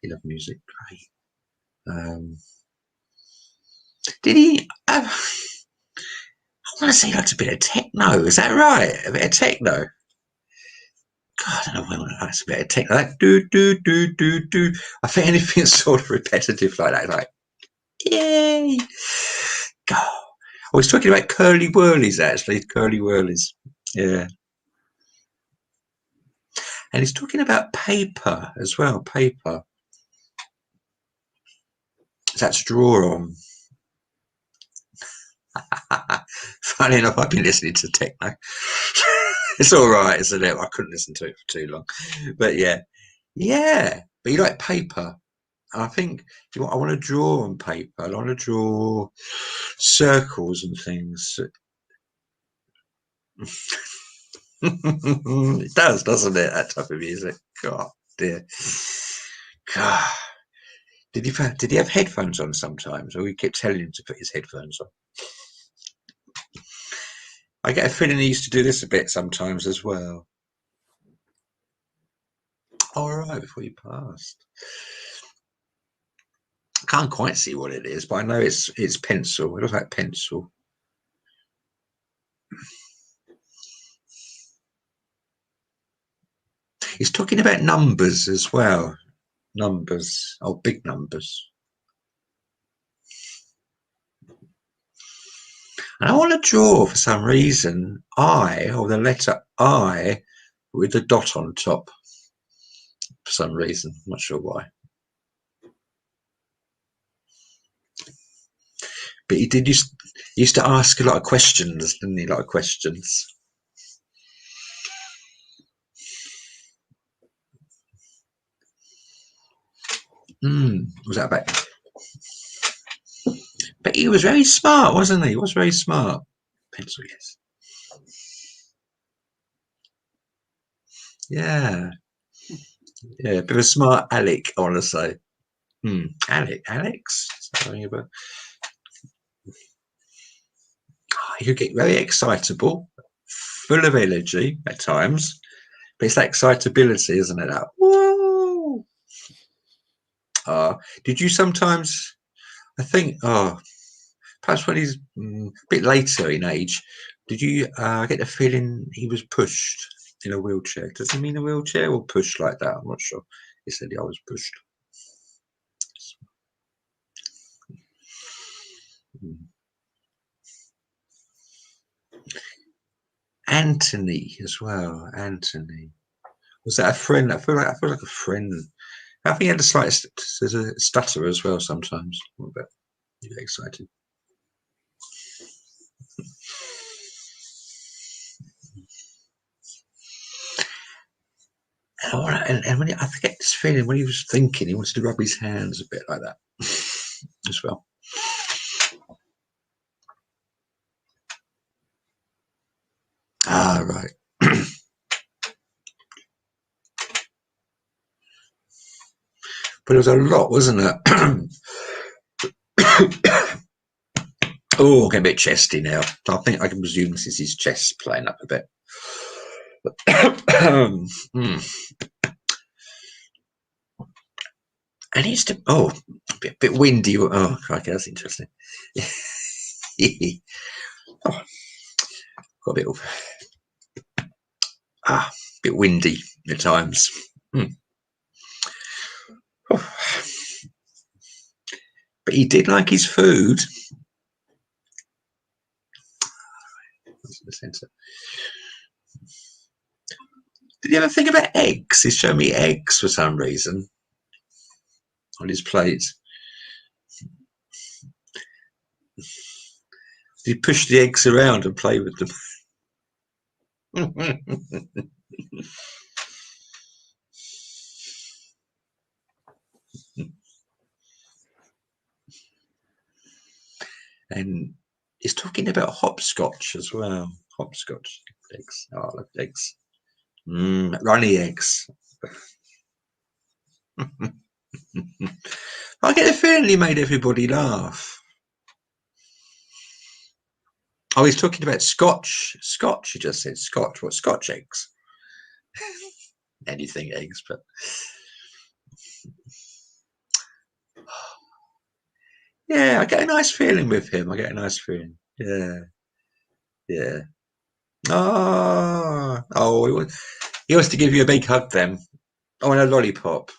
He loved music. Great. Did he have, I want to say he likes a bit of techno. Is that right? A bit of techno. God, I don't know why that's a bit of techno. Like do do do do do. I think anything sort of repetitive like that, like yay. God. I was talking about curly whirlies actually. Curly whirlies. Yeah. And he's talking about paper as well. Paper. That's draw on. Funny enough, I've been listening to techno. It's all right, isn't it? I couldn't listen to it for too long. But yeah. But you like paper. And I think I want to draw on paper. I want to draw circles and things. It does, doesn't it? That type of music. God dear. God. Did he have headphones on sometimes, or we kept telling him to put his headphones on? I get a feeling he used to do this a bit sometimes as well. All right, before you passed. I can't quite see what it is, but I know it's pencil. It looks like pencil. He's talking about numbers as well. Numbers. Oh, big numbers. And I want to draw, for some reason, I, or the letter I, with the dot on top. For some reason. I'm not sure why. But he used to ask a lot of questions, didn't he? A lot of questions. Was that back? But he was very smart, wasn't he? He was very smart. Pencil, yes. Yeah. Yeah, a bit of a smart Alec, I want to say. Alex? Something about... He could get very excitable, full of energy at times. But it's that excitability, isn't it? That, whoa! Did you sometimes, I think, perhaps when he's a bit later in age, did you get the feeling he was pushed in a wheelchair? Does he mean a wheelchair or pushed like that? I'm not sure. He said I was pushed. Anthony as well. Anthony. Was that a friend? I feel like a friend. I think he had a slight stutter as well sometimes. A little bit. You get excited. And when I forget this feeling when he was thinking, he wanted to rub his hands a bit like that as well. Right. But it was a lot, wasn't it? Oh, getting a bit chesty now. I think I can presume this is his chest playing up a bit. And it's a bit windy. Oh, crikey, that's interesting. Got a bit of bit windy at times. But he did like his food. The center. Did you ever think about eggs? He's showing me eggs for some reason on his plate. Did he push the eggs around and play with them? And he's talking about hopscotch as well. Hopscotch eggs. Oh, I love eggs. Runny eggs. I get the feeling he made everybody laugh. Oh, he's talking about Scotch. Scotch, he just said Scotch. What, Scotch eggs? Anything eggs, but... Yeah, I get a nice feeling with him. I get a nice feeling. Yeah. Yeah. Oh, he wants to give you a big hug then. Oh, and a lollipop.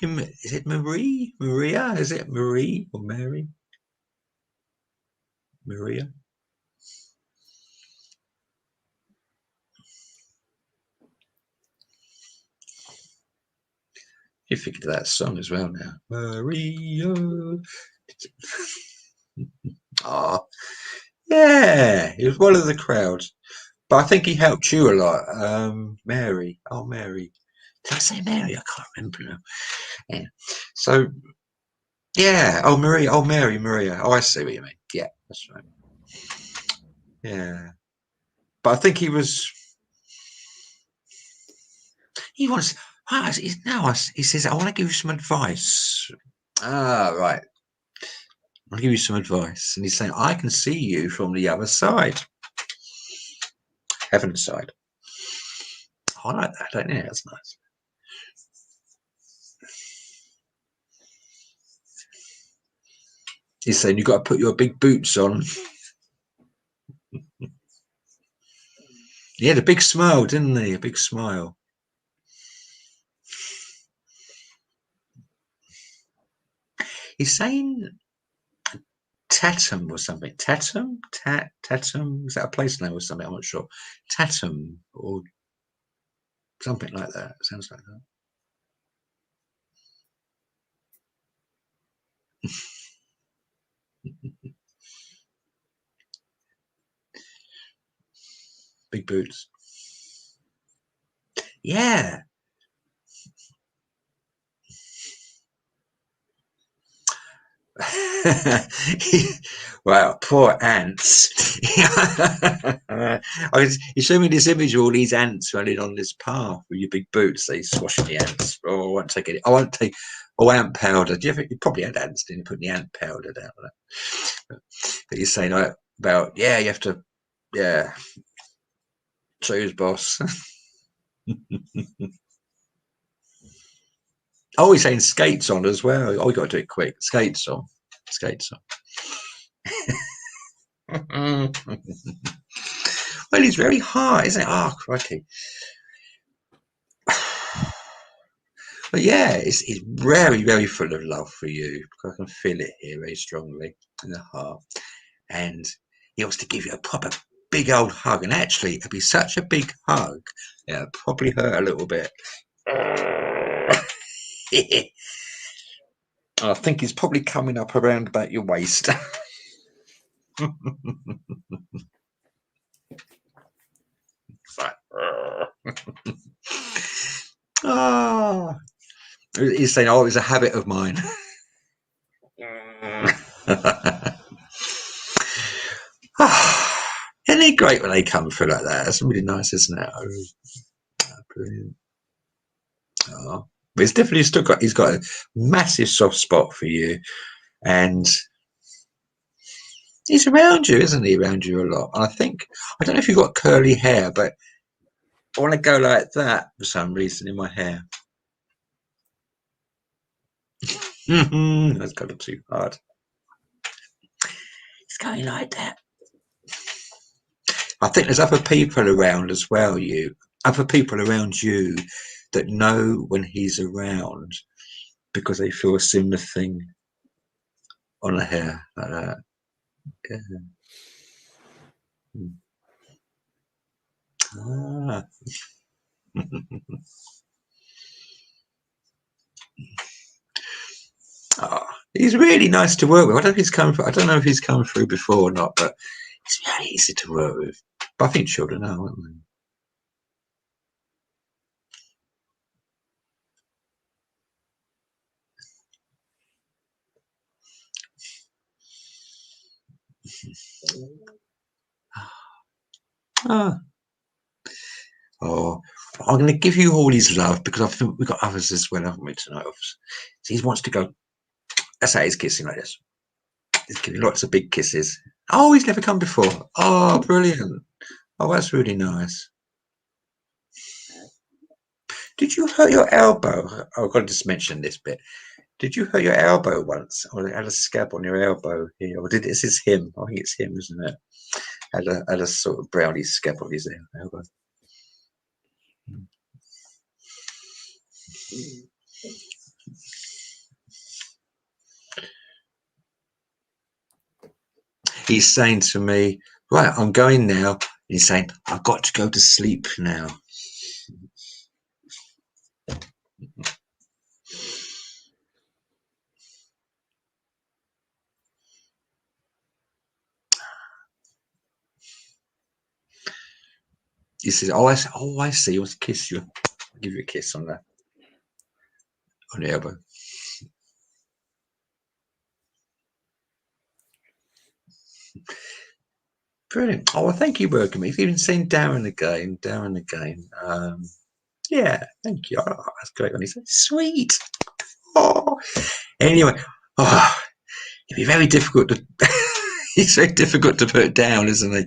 Is it Marie? Maria? Is it Marie or Mary? Maria? You figured that song as well now. Maria. Oh, yeah. He was one of the crowd. But I think he helped you a lot. Mary. Oh, Mary. Did I say Mary? I can't remember now. Yeah. So, yeah. Oh, Maria. Oh, Mary, Maria. Oh, I see what you mean. Yeah, that's right. Yeah. But I think he wants, he says, I want to give you some advice. Right. I'll give you some advice. And he's saying, I can see you from the other side. Heaven's side. I like that, don't you? That's nice. He's saying, you've got to put your big boots on. He had a big smile, didn't he? A big smile. He's saying Tatum or something. Tatum? Tatum? Is that a place name or something? I'm not sure. Tatum or something like that. Sounds like that. Big boots. Yeah. Well, poor ants. You showed me this image of all these ants running on this path with your big boots. They swashing the ants. Oh, I won't take it. I won't take. Oh, ant powder. Do you ever? You probably had ants, didn't you? Put the ant powder down on it. But you're saying about you have to, choose, boss. Oh, he's saying skates on as well. Oh, we got to do it quick. Skates on. Skates on. Well, it's very hard, isn't it? Oh, crikey. But yeah, it's very, very full of love for you. I can feel it here very strongly in the heart. And he wants to give you a proper big old hug. And actually, it'd be such a big hug, it'll probably hurt a little bit. I think he's probably coming up around about your waist. Oh, he's saying, oh, it's a habit of mine. Isn't it great when they come through like that? That's really nice, isn't it? Oh, brilliant. Oh, but it's definitely still got, he's got a massive soft spot for you, and he's around you, isn't he? Around you a lot. And I don't know if you've got curly hair, but I want to go like that for some reason in my hair. That's got it too hard. It's going like that. I think there's other people around as well, other people around you that know when he's around because they feel a similar thing on the hair like that. Yeah. Ah. Oh, he's really nice to work with. I don't know if he's come through before or not, but it's very easy to work with. But I think children are, aren't they? Ah. Oh, I'm going to give you all his love because I think we've got others as well, haven't we, tonight? So he wants to go. That's how he's kissing like this. He's giving lots of big kisses. Oh, he's never come before. Oh, brilliant. Oh, that's really nice. Did you hurt your elbow? Oh, I've got to just mention this bit. Did you hurt your elbow once? Or had a scab on your elbow here? Or this is him? I think it's him, isn't it? Had a sort of brownie scab on his elbow. He's saying to me, right, I'm going now. He's saying, I've got to go to sleep now. He says, I see. He wants to kiss you. I'll give you a kiss on the elbow. Brilliant. Oh, well, thank you, working me. He's even saying Darren again. Yeah, thank you. Oh, that's great when he said, sweet. Oh, anyway, It'd be very difficult to. He's very difficult to put down, isn't he?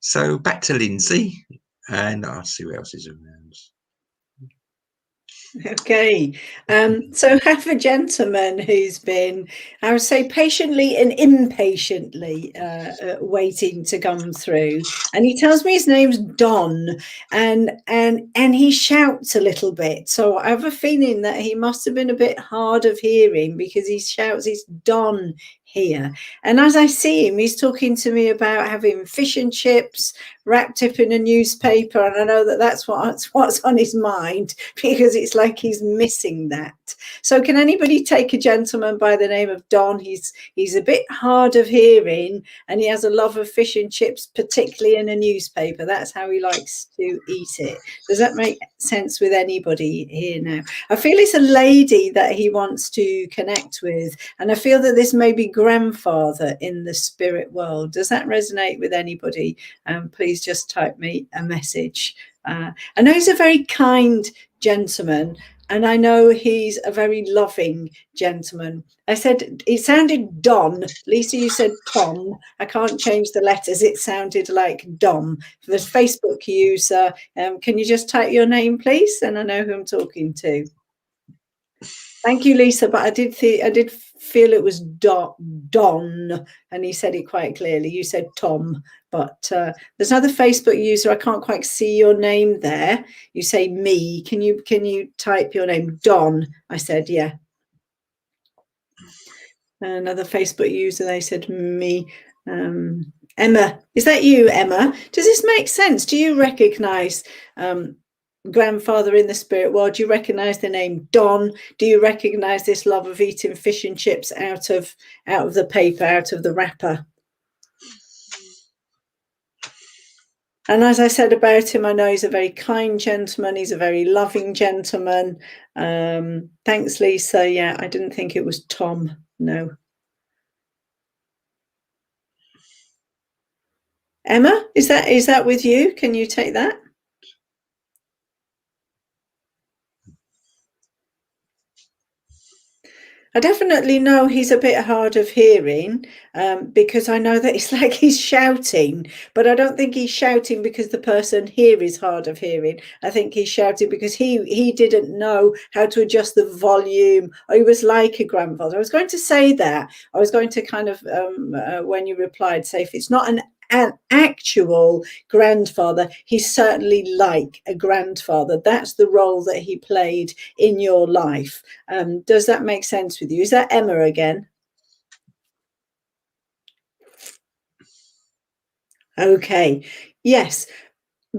So back to Lindsay, and I'll see what else is around. Okay, so have a gentleman who's been, I would say, patiently and impatiently waiting to come through, and he tells me his name's Don, and he shouts a little bit. So I have a feeling that he must have been a bit hard of hearing, because he shouts, "It's Don here." And as I see him, he's talking to me about having fish and chips wrapped up in a newspaper, and I know that that's what's on his mind, because it's like he's missing that. So can anybody take a gentleman by the name of Don? He's a bit hard of hearing, and he has a love of fish and chips, particularly in a newspaper. That's how he likes to eat it. Does that make sense with anybody here now? I feel it's a lady that he wants to connect with, and I feel that this may be grandfather in the spirit world. Does that resonate with anybody? Please just type me a message. I know he's a very kind gentleman, and I know he's a very loving gentleman. I said it sounded Don. Lisa, you said Tom. I can't change the letters. It sounded like Dom. For the Facebook user, can you just type your name, please? And I know who I'm talking to. Thank you, Lisa. But I did feel it was Don, and he said it quite clearly. You said Tom, but there's another Facebook user. I can't quite see your name there. You say me. Can you type your name? Don. I said yeah. Another Facebook user. They said me. Emma, is that you, Emma? Does this make sense? Do you recognise grandfather in the spirit world? Do you recognize the name Don? Do you recognize this love of eating fish and chips out of the paper, out of the wrapper? And as I said about him, I know he's a very kind gentleman. He's a very loving gentleman. Thanks, Lisa. Yeah, I didn't think it was Tom. No. Emma, is that with you? Can you take that? I definitely know he's a bit hard of hearing, because I know that it's like he's shouting, but I don't think he's shouting because the person here is hard of hearing. I think he's shouting because he didn't know how to adjust the volume. Or he was like a grandfather. I was going to say that. I was going to kind of, when you replied, say if it's not an actual grandfather, he's certainly like a grandfather. That's the role that he played in your life. Does that make sense with you? Is that Emma again? Okay, yes.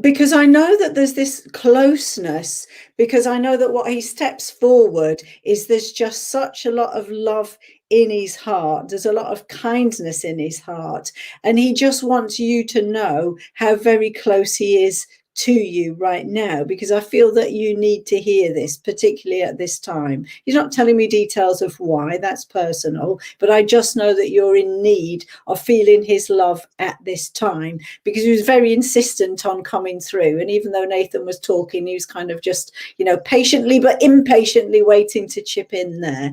Because I know that there's this closeness, because I know that what he steps forward is there's just such a lot of love in his heart. There's a lot of kindness in his heart. And he just wants you to know how very close he is to you right now, because I feel that you need to hear this, particularly at this time. He's not telling me details of why, that's personal, but I just know that you're in need of feeling his love at this time, because he was very insistent on coming through. And even though Nathan was talking, he was kind of just, patiently but impatiently waiting to chip in there.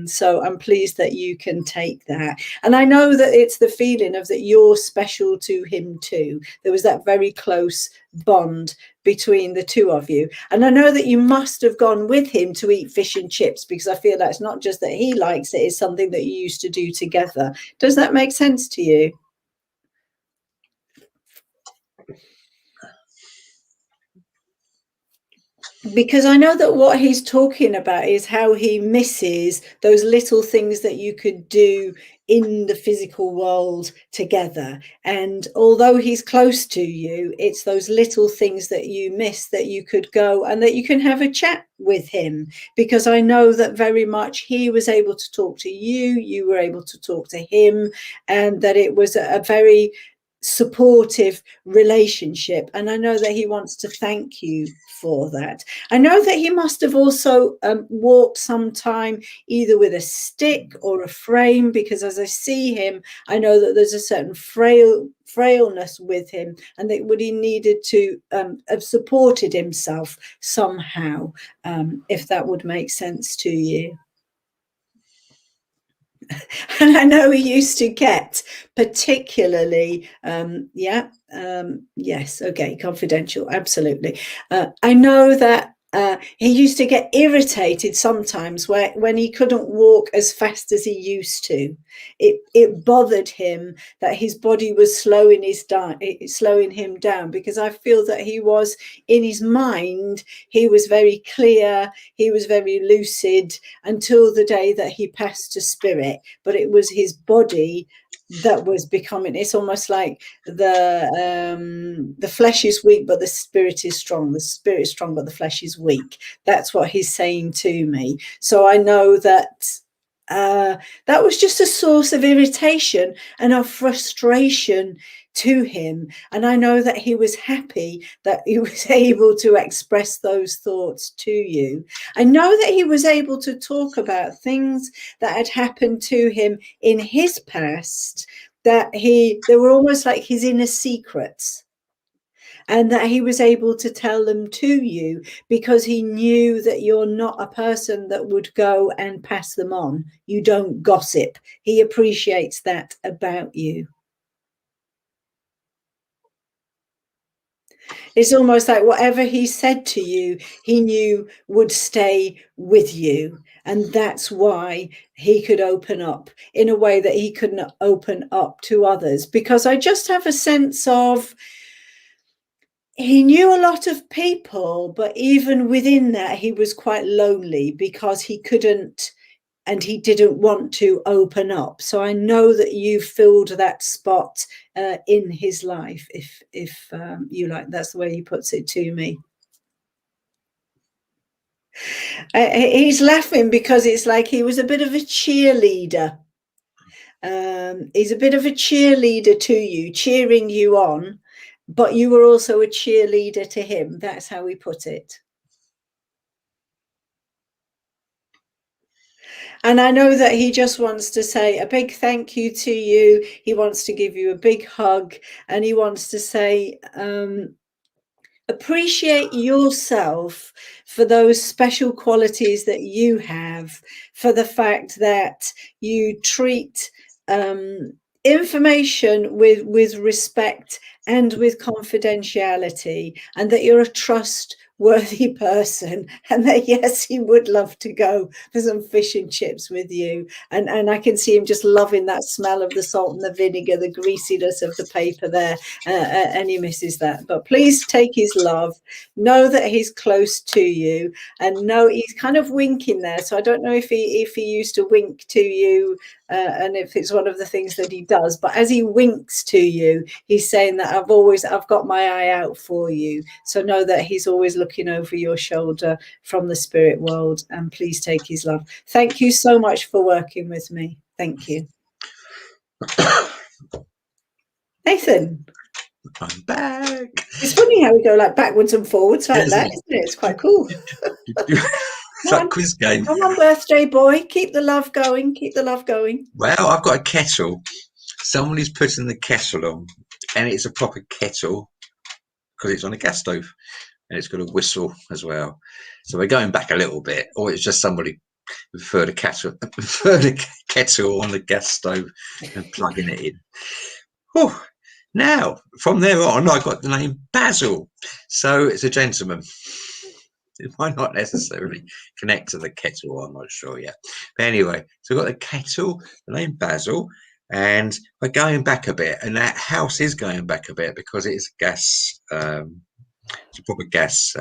So I'm pleased that you can take that. And I know that it's the feeling of that you're special to him too. There was that very close bond between the two of you. And I know that you must have gone with him to eat fish and chips, because I feel that's not just that he likes it, it's something that you used to do together. Does that make sense to you? Because I know that what he's talking about is how he misses those little things that you could do in the physical world together. And although he's close to you, it's those little things that you miss, that you could go and that you can have a chat with him. Because I know that very much he was able to talk to you, you were able to talk to him, and that it was a very supportive relationship. And I know that he wants to thank you for that. I know that he must have also walked sometime either with a stick or a frame, because as I see him, I know that there's a certain frailness with him, and that he needed to have supported himself somehow, if that would make sense to you. And I know he used to get particularly, yes, okay, confidential, absolutely. I know that he used to get irritated sometimes when he couldn't walk as fast as he used to. It bothered him that his body was slowing him down, because I feel that he was, in his mind, he was very clear, he was very lucid until the day that he passed to spirit. But it was his body that was becoming, it's almost like the flesh is weak but the spirit is strong, the spirit is strong but the flesh is weak. That's what he's saying to me. So I know that that was just a source of irritation and of frustration to him. And I know that he was happy that he was able to express those thoughts to you. I know that he was able to talk about things that had happened to him in his past, that they were almost like his inner secrets, and that he was able to tell them to you because he knew that you're not a person that would go and pass them on. You don't gossip. He appreciates that about you. It's almost like whatever he said to you, he knew would stay with you. And that's why he could open up in a way that he couldn't open up to others. Because I just have a sense of, he knew a lot of people, but even within that, he was quite lonely because he couldn't and he didn't want to open up. So I know that you filled that spot in his life, if you like. That's the way he puts it to me. He's laughing because it's like he was a bit of a cheerleader. He's a bit of a cheerleader to you, cheering you on, but you were also a cheerleader to him. That's how we put it. And I know that he just wants to say a big thank you to you. He wants to give you a big hug, and he wants to say, appreciate yourself for those special qualities that you have, for the fact that you treat information with respect and with confidentiality, and that you're a trustworthy person, and that yes, he would love to go for some fish and chips with you, and I can see him just loving that smell of the salt and the vinegar, the greasiness of the paper there, and he misses that. But please take his love, know that he's close to you, and know he's kind of winking there. So I don't know if he used to wink to you, and if it's one of the things that he does, but as he winks to you, he's saying that I've got my eye out for you. So know that he's always looking over your shoulder from the spirit world, and please take his love. Thank you so much for working with me. Thank you. Nathan. I'm back. It's funny how we go like backwards and forwards like that, isn't it? It's quite cool. It's like a quiz game. Come on, birthday boy. Keep the love going. Keep the love going. Well, I've got a kettle. Somebody's putting the kettle on, and it's a proper kettle because it's on a gas stove, and it's got a whistle as well. So we're going back a little bit, or it's just somebody preferred a kettle on the gas stove and plugging it in. Whew. Now, from there on, I got the name Basil. So it's a gentleman. It might not necessarily connect to the kettle, I'm not sure yet. But anyway, so we've got the kettle, the name Basil, and we're going back a bit. And that house is going back a bit because it's gas, it's a proper gas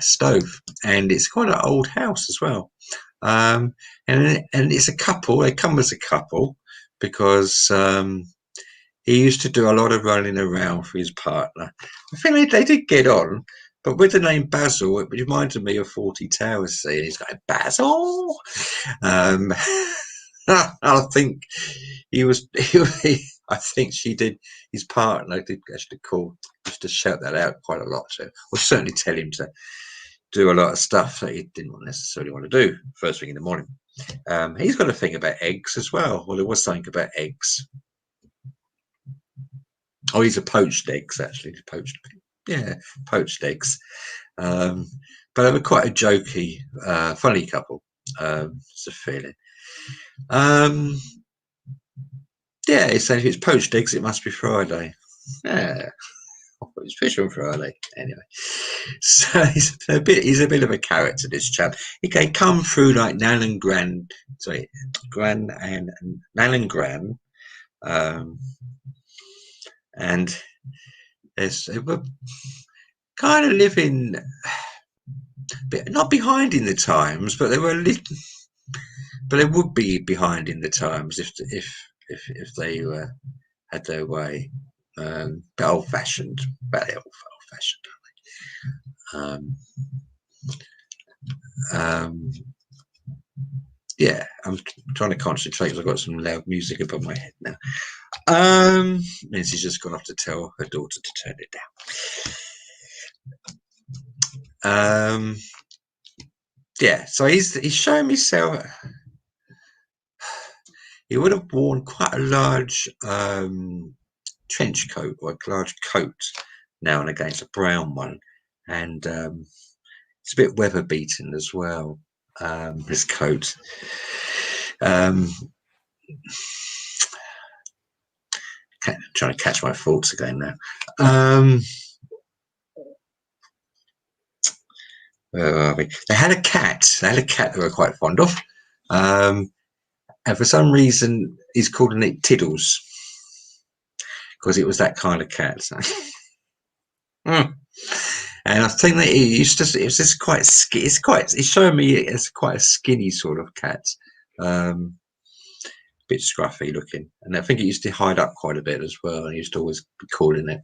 stove. And it's quite an old house as well. And it's a couple, they come as a couple because he used to do a lot of running around for his partner. I think they did get on. But with the name Basil, it reminded me of 40 Towers. See, he's like Basil. I think I think she did. His partner did actually used to shout that out quite a lot. So, or certainly tell him to do a lot of stuff that he didn't necessarily want to do first thing in the morning. He's got a thing about eggs as well. Well, there was something about eggs. Oh, he's a poached eggs actually. Poached eggs. But they were quite a jokey, funny couple. It's a feeling. Yeah, he said if it's poached eggs, it must be Friday. Yeah. It's fish on Friday anyway. So he's a bit of a character, this chap. He can come through like Nan and Gran, Gran and Nan and Gran, and we're kind of living, not behind in the times, but they were but they would be behind in the times if they had their way. Bit old-fashioned, very old-fashioned. Yeah, I'm trying to concentrate because I've got some loud music above my head now. Lindsay's just gone off to tell her daughter to turn it down. Yeah, so he's showing himself. He would have worn quite a large trench coat or a large coat now and again, it's a brown one, and it's a bit weather beaten as well. His coat. Trying to catch my thoughts again now. Where are we? They had a cat. They had a cat they were quite fond of, and for some reason, he's calling it Tiddles because it was that kind of cat. So. And I think that it's just quite skinny. It's showing me it's quite a skinny sort of cat, bit scruffy looking, and I think it used to hide up quite a bit as well. And he used to always be calling it.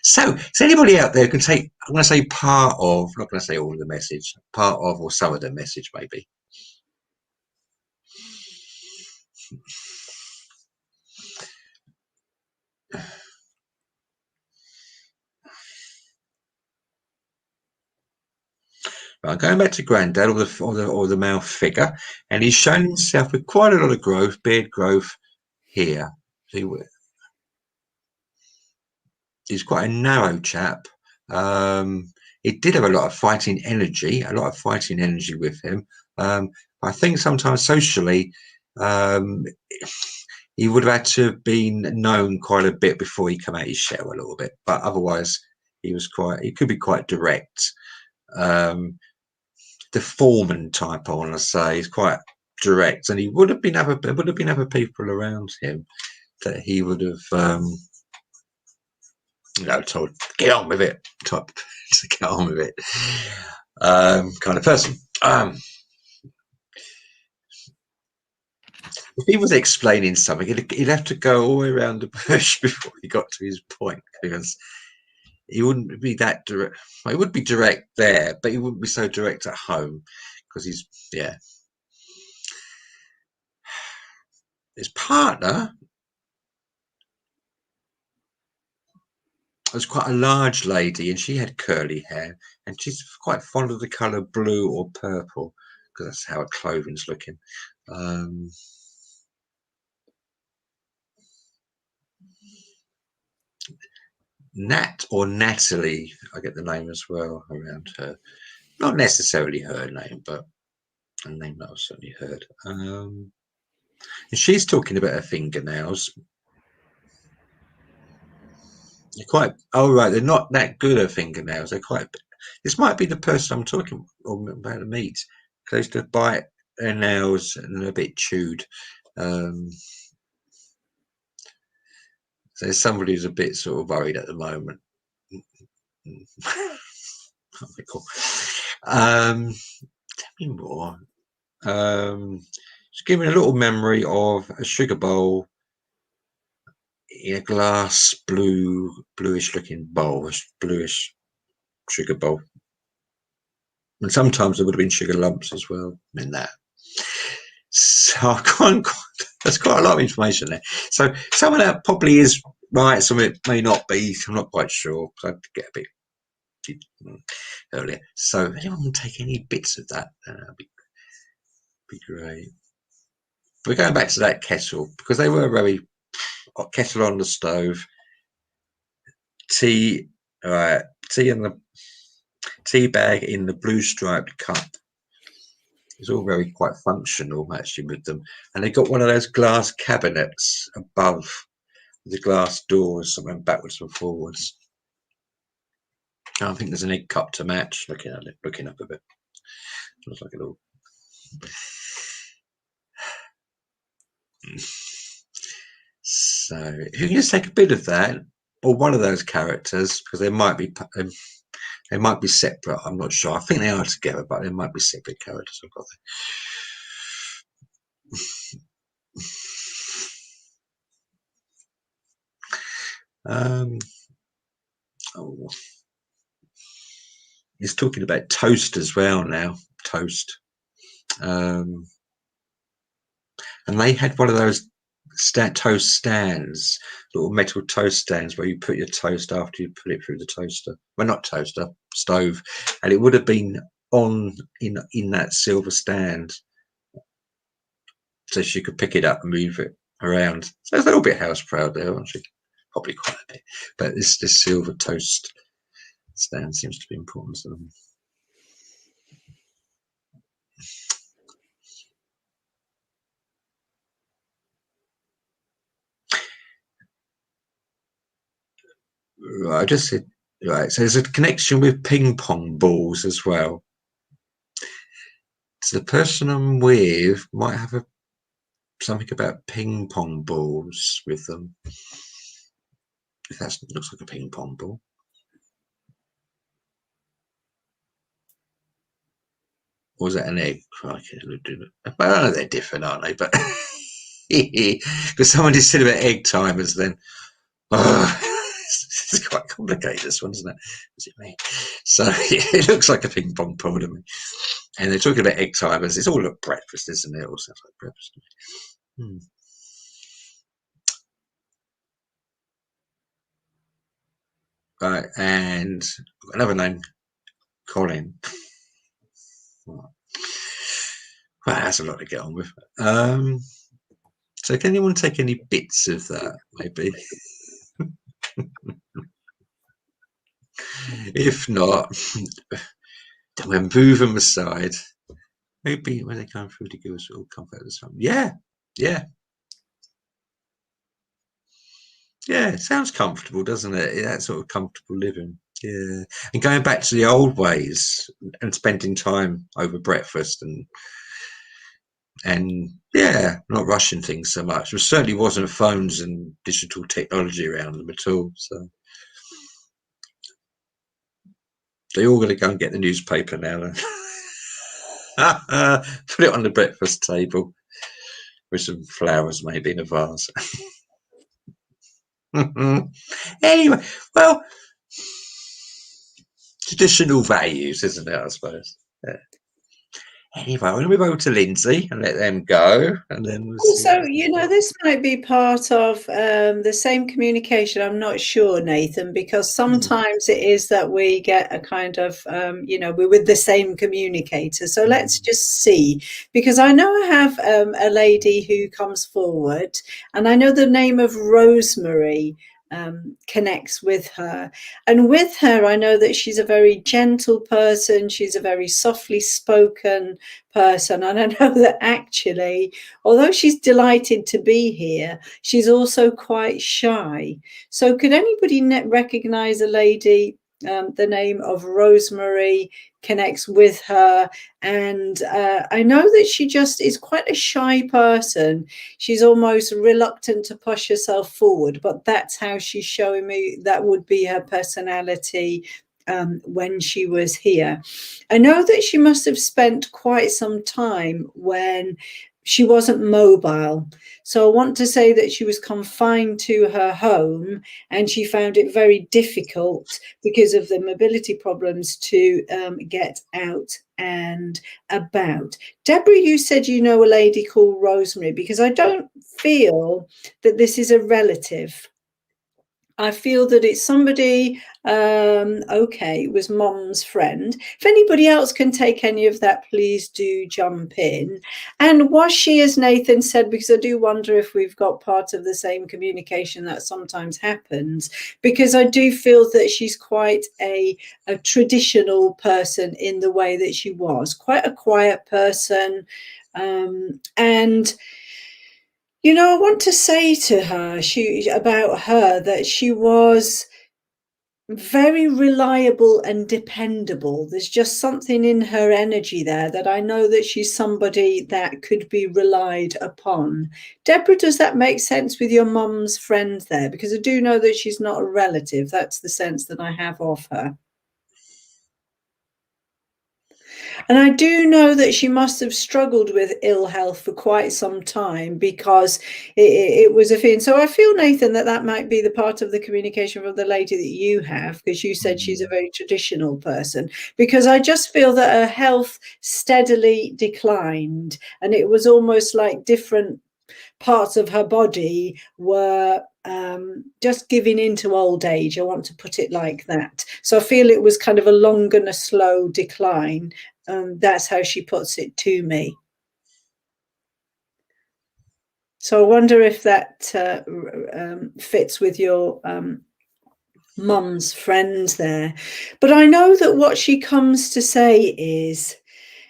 So anybody out there can take? I'm going to say part of. I'm not going to say all of the message. Part of or some of the message, maybe. Right, going back to Grandad or the male figure, and he's shown himself with quite a lot of growth, beard growth here. See, he's quite a narrow chap. He did have a lot of fighting energy with him. I think sometimes socially, he would have had to have been known quite a bit before he came out his shell a little bit, but otherwise he could be quite direct. The foreman type, I want to say, is quite direct, and there would have been other people around him that he would have, told get on with it, type to get on with it, kind of person. If he was explaining something, he'd have to go all the way around the bush before he got to his point, because he wouldn't be that direct. Well, he would be direct there, but he wouldn't be so direct at home because his partner was quite a large lady, and she had curly hair, and she's quite fond of the colour blue or purple because that's how her clothing's looking. Nat or Natalie, I get the name as well around her. Not necessarily her name, but a name that I've certainly heard. And she's talking about her fingernails. They're quite, right, they're not that good, her fingernails. They're quite, this might be the person I'm talking about to meet. They used to bite her nails and they're a bit chewed. So there's somebody who's a bit sort of worried at the moment. Cool. Tell me more. Just give me a little memory of a sugar bowl in a glass bluish looking bowl, bluish sugar bowl. And sometimes there would have been sugar lumps as well in that. So that's quite a lot of information there. So some of that probably is right, some of it may not be. I'm not quite sure because I had to get a bit earlier. So if anyone can take any bits of that, that'd be great. We're going back to that kettle because they were very kettle on the stove, tea in the tea bag in the blue striped cup. It's all very quite functional actually with them. And they got one of those glass cabinets above the glass doors that went backwards and forwards. I think there's an egg cup to match. Looking at it, looking up a bit. Looks like it all. So if you can just take a bit of that, or one of those characters, because they might be separate. I'm not sure. I think they are together, but they might be separate characters. I've got there. Oh, he's talking about toast as well now. Toast, and they had one of those toast stands, little metal toast stands where you put your toast after you put it through the toaster. Well, not toaster, stove, and it would have been on in that silver stand, so she could pick it up and move it around. So it's a little bit house proud there, aren't she? Probably quite a bit, but this silver toast stand seems to be important to them. Right, I just said, right, so there's a connection with ping pong balls as well. So the person I'm with might have something about ping pong balls with them. If that looks like a ping pong ball. Or is that an egg? Crikey, I know they're different, aren't they? But because someone just said about egg timers then. Oh, it's quite complicated, this one, isn't it? Is it me? So it looks like a ping pong ball to me. And they're talking about egg timers. It's all at breakfast, isn't it? It all sounds like breakfast. Right, and another name, Colin. Well, that's a lot to get on with. So can anyone take any bits of that, maybe? If not, then we'll move them aside. Maybe when they come through to give us all comfort this time. Yeah. It sounds comfortable, doesn't it? That sort of comfortable living. Yeah. And going back to the old ways and spending time over breakfast and yeah, not rushing things so much. There certainly wasn't phones and digital technology around them at all. So they're all going to go and get the newspaper now and put it on the breakfast table with some flowers maybe in a vase. Anyway, well, traditional values, isn't it, I suppose? Yeah. Anyway, I'm going to move over to Lindsay and let them go. And then we'll also, this might be part of the same communication. I'm not sure, Nathan, because sometimes it is that we get a kind of, we're with the same communicator. So let's just see, because I know I have a lady who comes forward, and I know the name of Rosemary connects with her, and with her I know that she's a very gentle person, she's a very softly spoken person, and I know that actually, although she's delighted to be here, she's also quite shy. So could anybody recognize a lady, the name of Rosemary connects with her? And I know that she just is quite a shy person. She's almost reluctant to push herself forward, but that's how she's showing me that would be her personality when she was here. I know that she must have spent quite some time when she wasn't mobile. So I want to say that she was confined to her home, and she found it very difficult because of the mobility problems to get out and about. Deborah, you said you know a lady called Rosemary, because I don't feel that this is a relative. I feel that it's somebody, okay, it was Mom's friend. If anybody else can take any of that, please do jump in. And was she, as Nathan said, because I do wonder if we've got part of the same communication that sometimes happens, because I do feel that she's quite a traditional person in the way that she was, quite a quiet person. And you know, I want to say to her about her that she was very reliable and dependable. There's just something in her energy there that I know that she's somebody that could be relied upon. Deborah, does that make sense with your mum's friend there? Because I do know that she's not a relative. That's the sense that I have of her. And I do know that she must have struggled with ill health for quite some time, because it was a thing. So I feel, Nathan, that might be the part of the communication from the lady that you have, because you said she's a very traditional person, because I just feel that her health steadily declined, and it was almost like different parts of her body were just giving into old age. I want to put it like that. So I feel it was kind of a long and a slow decline. That's how she puts it to me. So I wonder if that fits with your mum's friend there. But I know that what she comes to say is,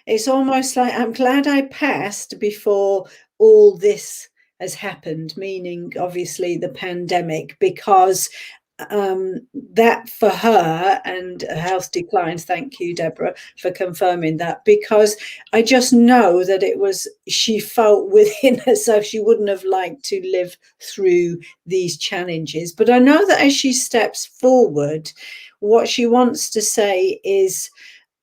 it's almost like, I'm glad I passed before all this has happened, meaning obviously the pandemic, because that for her, and her health declines. Thank you, Deborah, for confirming that, because I just know that it was, she felt within herself she wouldn't have liked to live through these challenges. But I know that as she steps forward, what she wants to say is,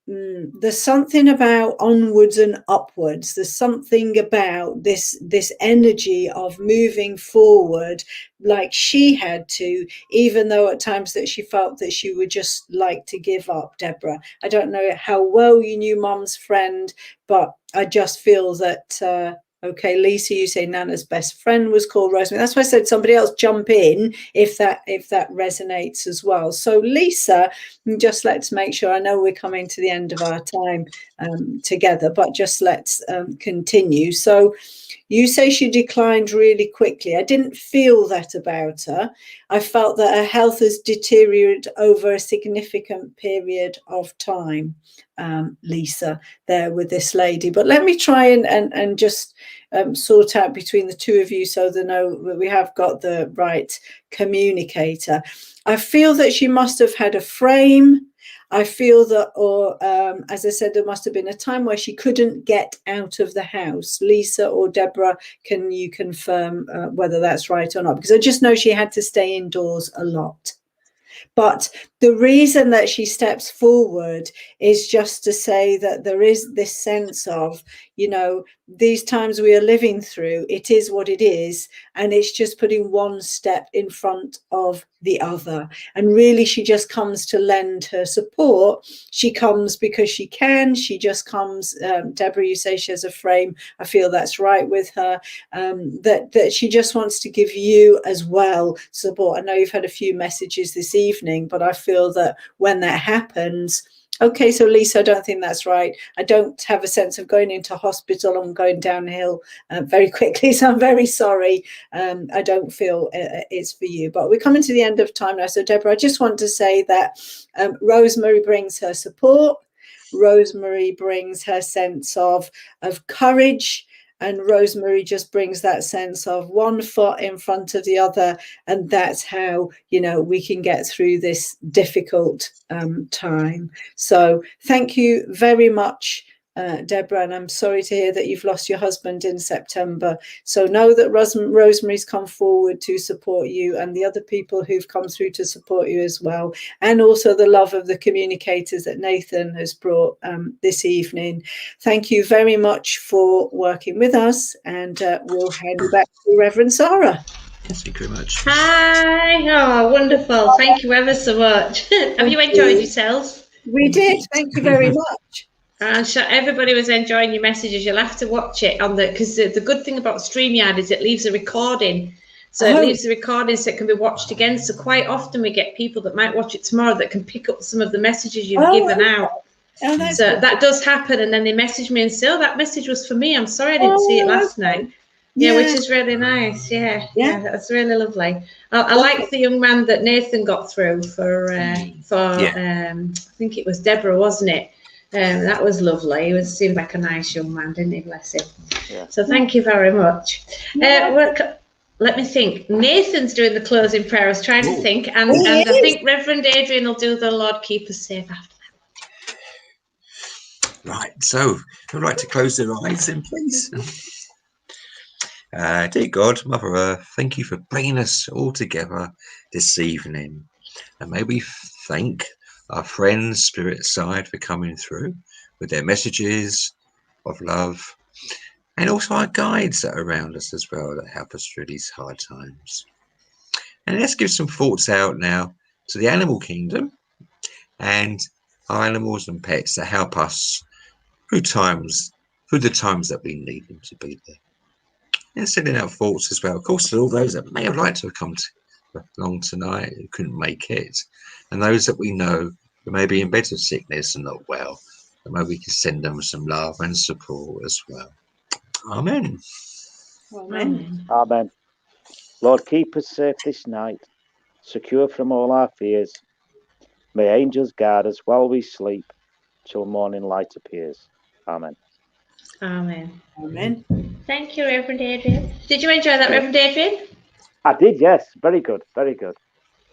there's something about onwards and upwards. There's something about this energy of moving forward, like she had to, even though at times that she felt that she would just like to give up. Deborah, I don't know how well you knew Mum's friend, but I just feel that okay, Lisa, you say Nana's best friend was called Rosemary. That's why I said somebody else jump in if that resonates as well. So Lisa, just let's make sure, I know we're coming to the end of our time together, but just let's continue. So you say she declined really quickly. I didn't feel that about her. I felt that her health has deteriorated over a significant period of time, Lisa, there with this lady. But let me try and just sort out between the two of you so that we have got the right communicator. I feel that she must have had a frame. I feel that, or as I said, there must have been a time where she couldn't get out of the house. Lisa or Deborah, can you confirm whether that's right or not? Because I just know she had to stay indoors a lot. But the reason that she steps forward is just to say that there is this sense of, you know, these times we are living through, it is what it is, and it's just putting one step in front of the other. And really, she just comes to lend her support. She comes because she can. She just comes. Deborah, you say she has a frame. I feel that's right with her. That she just wants to give you as well support. I know you've had a few messages this evening, but I feel that when that happens, okay, so Lisa, I don't think that's right. I don't have a sense of going into hospital and going downhill very quickly, so I'm very sorry. I don't feel it's for you. But we're coming to the end of time now. So Deborah, I just want to say that Rosemary brings her support. Rosemary brings her sense of courage. And Rosemary just brings that sense of one foot in front of the other. And that's how, you know, we can get through this difficult time. So thank you very much, Deborah. And I'm sorry to hear that you've lost your husband in September. So know that Rosemary's come forward to support you, and the other people who've come through to support you as well. And also the love of the communicators that Nathan has brought this evening. Thank you very much for working with us, and we'll hand you back to Reverend Sarah. Yes, thank you very much. Hi. Oh, wonderful. Thank you ever so much. Have you enjoyed yourselves? We did. Thank you very much. I'm sure everybody was enjoying your messages. You'll have to watch it on because the good thing about StreamYard is it leaves a recording So it leaves the recording so it can be watched again. So quite often we get people that might watch it tomorrow that can pick up some of the messages you've given out. Oh, that's so good. that does happen, and then they message me and say, "Oh, that message was for me. I'm sorry I didn't see it last night." Yeah, which is really nice. Yeah, that's really lovely. I like the young man that Nathan got through for I think it was Deborah, wasn't it? That was lovely. He seemed like a nice young man, didn't he? Bless him. Yeah. So thank you very much. Let me think. Nathan's doing the closing prayer. I was trying to think, and I think Reverend Adrian will do the Lord keep us safe after that. Right. So, I'd like to close their eyes, then, please. Dear God, Mother Earth, thank you for bringing us all together this evening, and may we thank our friends, Spirit Side, for coming through with their messages of love. And also our guides that are around us as well that help us through these hard times. And let's give some thoughts out now to the animal kingdom and our animals and pets that help us through the times that we need them to be there. And sending out thoughts as well, of course, to all those that may have liked to have come along tonight who couldn't make it, and those that we know who may be in bed with sickness and not well, and maybe we can send them some love and support as well. Amen. Amen. Amen. Lord, keep us safe this night, secure from all our fears. May angels guard us while we sleep, till morning light appears. Amen. Amen. Amen. Thank you, Reverend Adrian. Did you enjoy that, Reverend Adrian? I did, yes. Very good. Very good.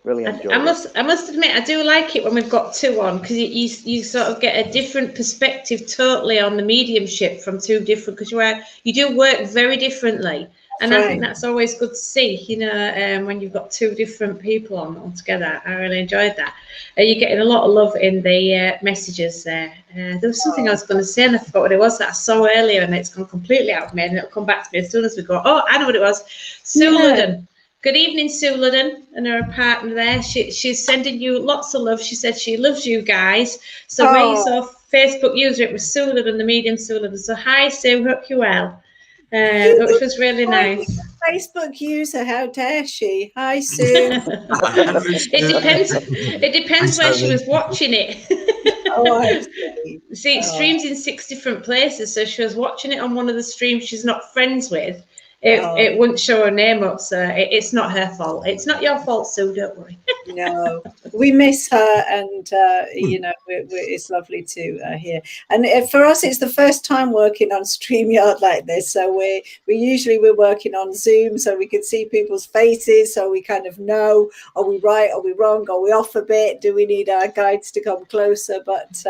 Really enjoyed it. I must admit, I do like it when we've got two on, because you sort of get a different perspective totally on the mediumship from two different, because you do work very differently. And I think that's always good to see, when you've got two different people on together. I really enjoyed that. You're getting a lot of love in the messages there. There was something I was going to say, and I forgot what it was that I saw earlier, and it's gone completely out of me, and it'll come back to me as soon as we go. Oh, I know what it was. Sue Ludden. Good evening, Sue Ludden, and her partner there. She's sending you lots of love. She said she loves you guys. So where you saw Facebook user, it was Sue Ludden, the medium Sue Ludden. So hi, Sue, hope you're well. Which was really nice. Facebook user, how dare she? Hi, Sue. It depends where she was watching it. I see. It streams in 6 different places, so she was watching it on one of the streams she's not friends with. It wouldn't show her name up, so it's not her fault. It's not your fault, Sue, don't worry. No, we miss her, and it's lovely to hear. And for us, it's the first time working on StreamYard like this. So we're working on Zoom, so we can see people's faces, so we kind of know, are we right, are we wrong, are we off a bit, do we need our guides to come closer? But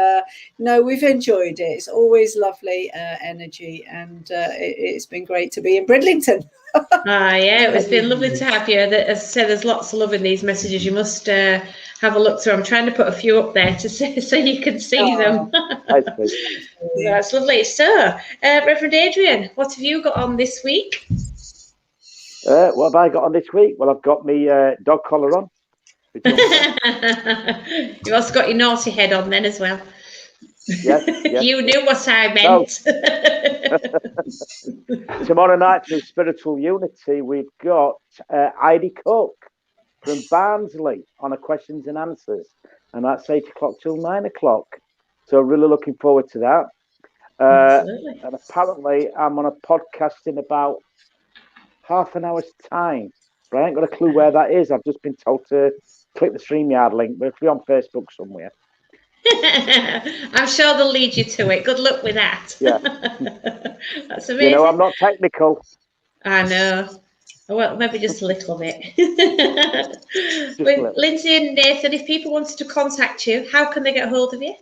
no, we've enjoyed it. It's always lovely energy, and it's been great to be in Bridlington. Yeah, it's been lovely to have you. As I said, there's lots of love in these messages. You must have a look through. I'm trying to put a few up there to see, so you can see them. That's lovely. So, Reverend Adrian, what have you got on this week? What have I got on this week? Well, I've got my dog collar on. You also got your naughty head on then as well. Yes. You knew what I meant. No. Tomorrow night through Spiritual Unity, we've got Heidi Cook from Barnsley on a questions and answers, and that's 8 o'clock till 9 o'clock. So really looking forward to that. Absolutely. And apparently I'm on a podcast in about half an hour's time, but I ain't got a clue where that is. I've just been told to click the StreamYard link, but it'll be on Facebook somewhere. I'm sure they'll lead you to it. Good luck with that. Yeah. That's amazing. I'm not technical. I know. Well, maybe just a little bit. Lindsay and Nathan, if people wanted to contact you, how can they get hold of you?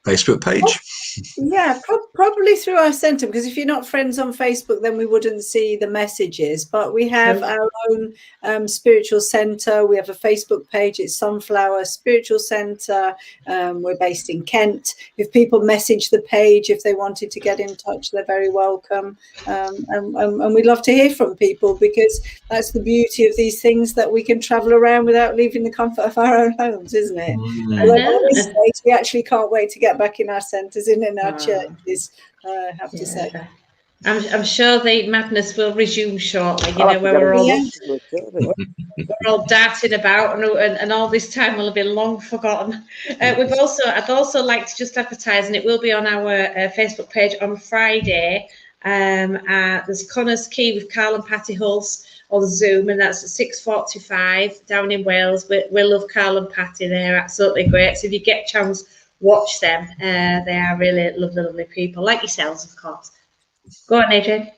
Facebook page. Yeah, probably through our centre, because if you're not friends on Facebook, then we wouldn't see the messages. But we have our own spiritual centre. We have a Facebook page. It's Sunflower Spiritual Centre. We're based in Kent. If people message the page, if they wanted to get in touch, they're very welcome. And we'd love to hear from people, because that's the beauty of these things, that we can travel around without leaving the comfort of our own homes, isn't it? We actually can't wait to get back in our centres, in our churches, I have to say. I'm sure the madness will resume shortly. You I'll know, have to where get we're a all listen to a service. we're all darting about, and all this time will have been long forgotten. I'd also like to just advertise, and it will be on our Facebook page on Friday. There's Connor's Key with Carl and Patty Hulse on Zoom, and that's at 6:45 down in Wales. We love Carl and Patty; they're absolutely great. So if you get a chance, watch them. They are really lovely people, like yourselves, of course. Go on, Adrian.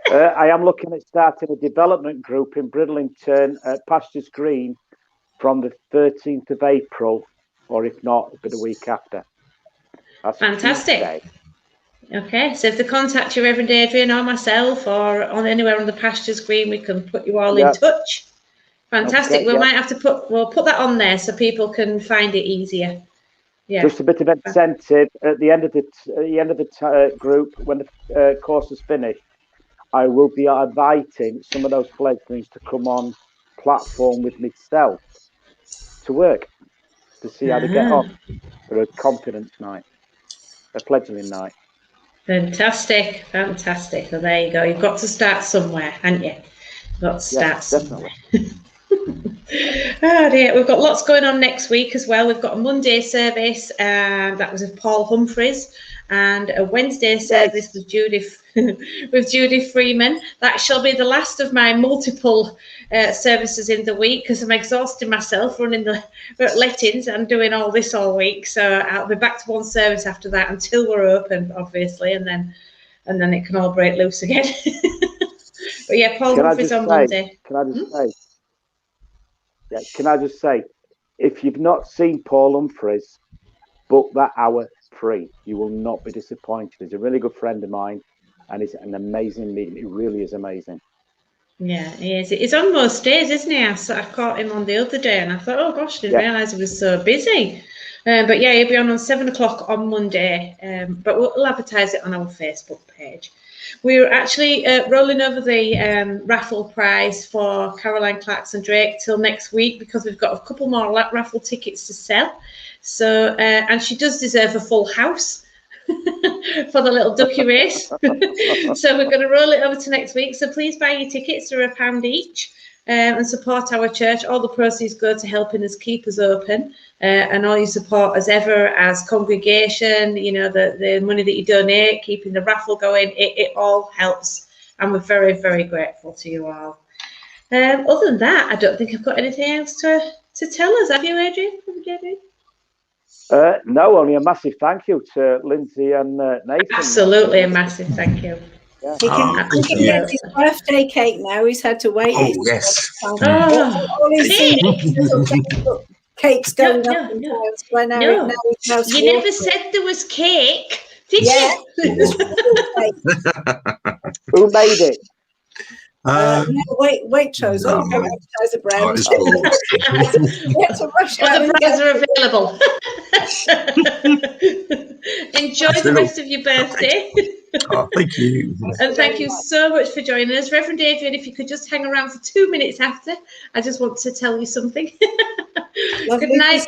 I am looking at starting a development group in Bridlington at Pastures Green from the 13th of April, or if not, it'll be the week after. That's Fantastic. Tuesday. Okay, so if they contact you, Reverend Adrian, or myself, or on anywhere on the Pastures Green, we can put you all in touch. Fantastic. Okay, Might have to we'll put that on there so people can find it easier. Yeah. Just a bit of incentive at the end of the group, when the course is finished, I will be inviting some of those fledglings to come on platform with myself to work to see how they get on for a confidence night, a fledgling night. Fantastic. Well, there you go. You've got to start somewhere, haven't you? You've got to start somewhere. Oh dear, we've got lots going on next week as well. We've got a Monday service, that was with Paul Humphreys, and a Wednesday service with Judy Freeman. That shall be the last of my multiple services in the week, because I'm exhausting myself running the lettings and doing all this all week. So I'll be back to one service after that until we're open, obviously, and then it can all break loose again. But yeah, Paul Humphreys on Monday. Can I just say, if you've not seen Paul Humphreys, book that hour free. You will not be disappointed. He's a really good friend of mine, and it's an amazing meeting. It really is amazing. Yeah, he is. He's on most days, isn't he? I caught him on the other day, and I thought, oh gosh, I didn't realise he was so busy. But yeah, he'll be on 7 o'clock on Monday. But we'll advertise it on our Facebook page. We're actually rolling over the raffle prize for Caroline Clarkson Drake till next week, because we've got a couple more raffle tickets to sell. So, and she does deserve a full house for the little ducky race. So we're going to roll it over to next week. So please buy your tickets. They're £1 each. And support our church. All the proceeds go to helping us keep us open, and all your support as ever as congregation, you know, the money that you donate, keeping the raffle going, it all helps, and we're very, very grateful to you all. Other than that, I don't think I've got anything else to tell us. Have you, Adrian? No, only a massive thank you to Lindsay and Nathan. Absolutely a massive thank you. Yeah. He can get his birthday cake now. He's had to wait. Oh, yes. All his cakes going up. No. You never said there was cake, did you? Who made it? Waitrose. Waitrose are brown. The brands are available. Enjoy the rest of your birthday. Oh, thank you. And thank you so much for joining us. Reverend Adrian, if you could just hang around for 2 minutes after, I just want to tell you something. Good night.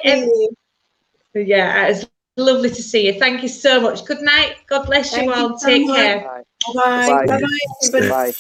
Yeah, it's lovely to see you. Thank you so much. Good night. God bless you all. Take care. Bye. Bye. Bye.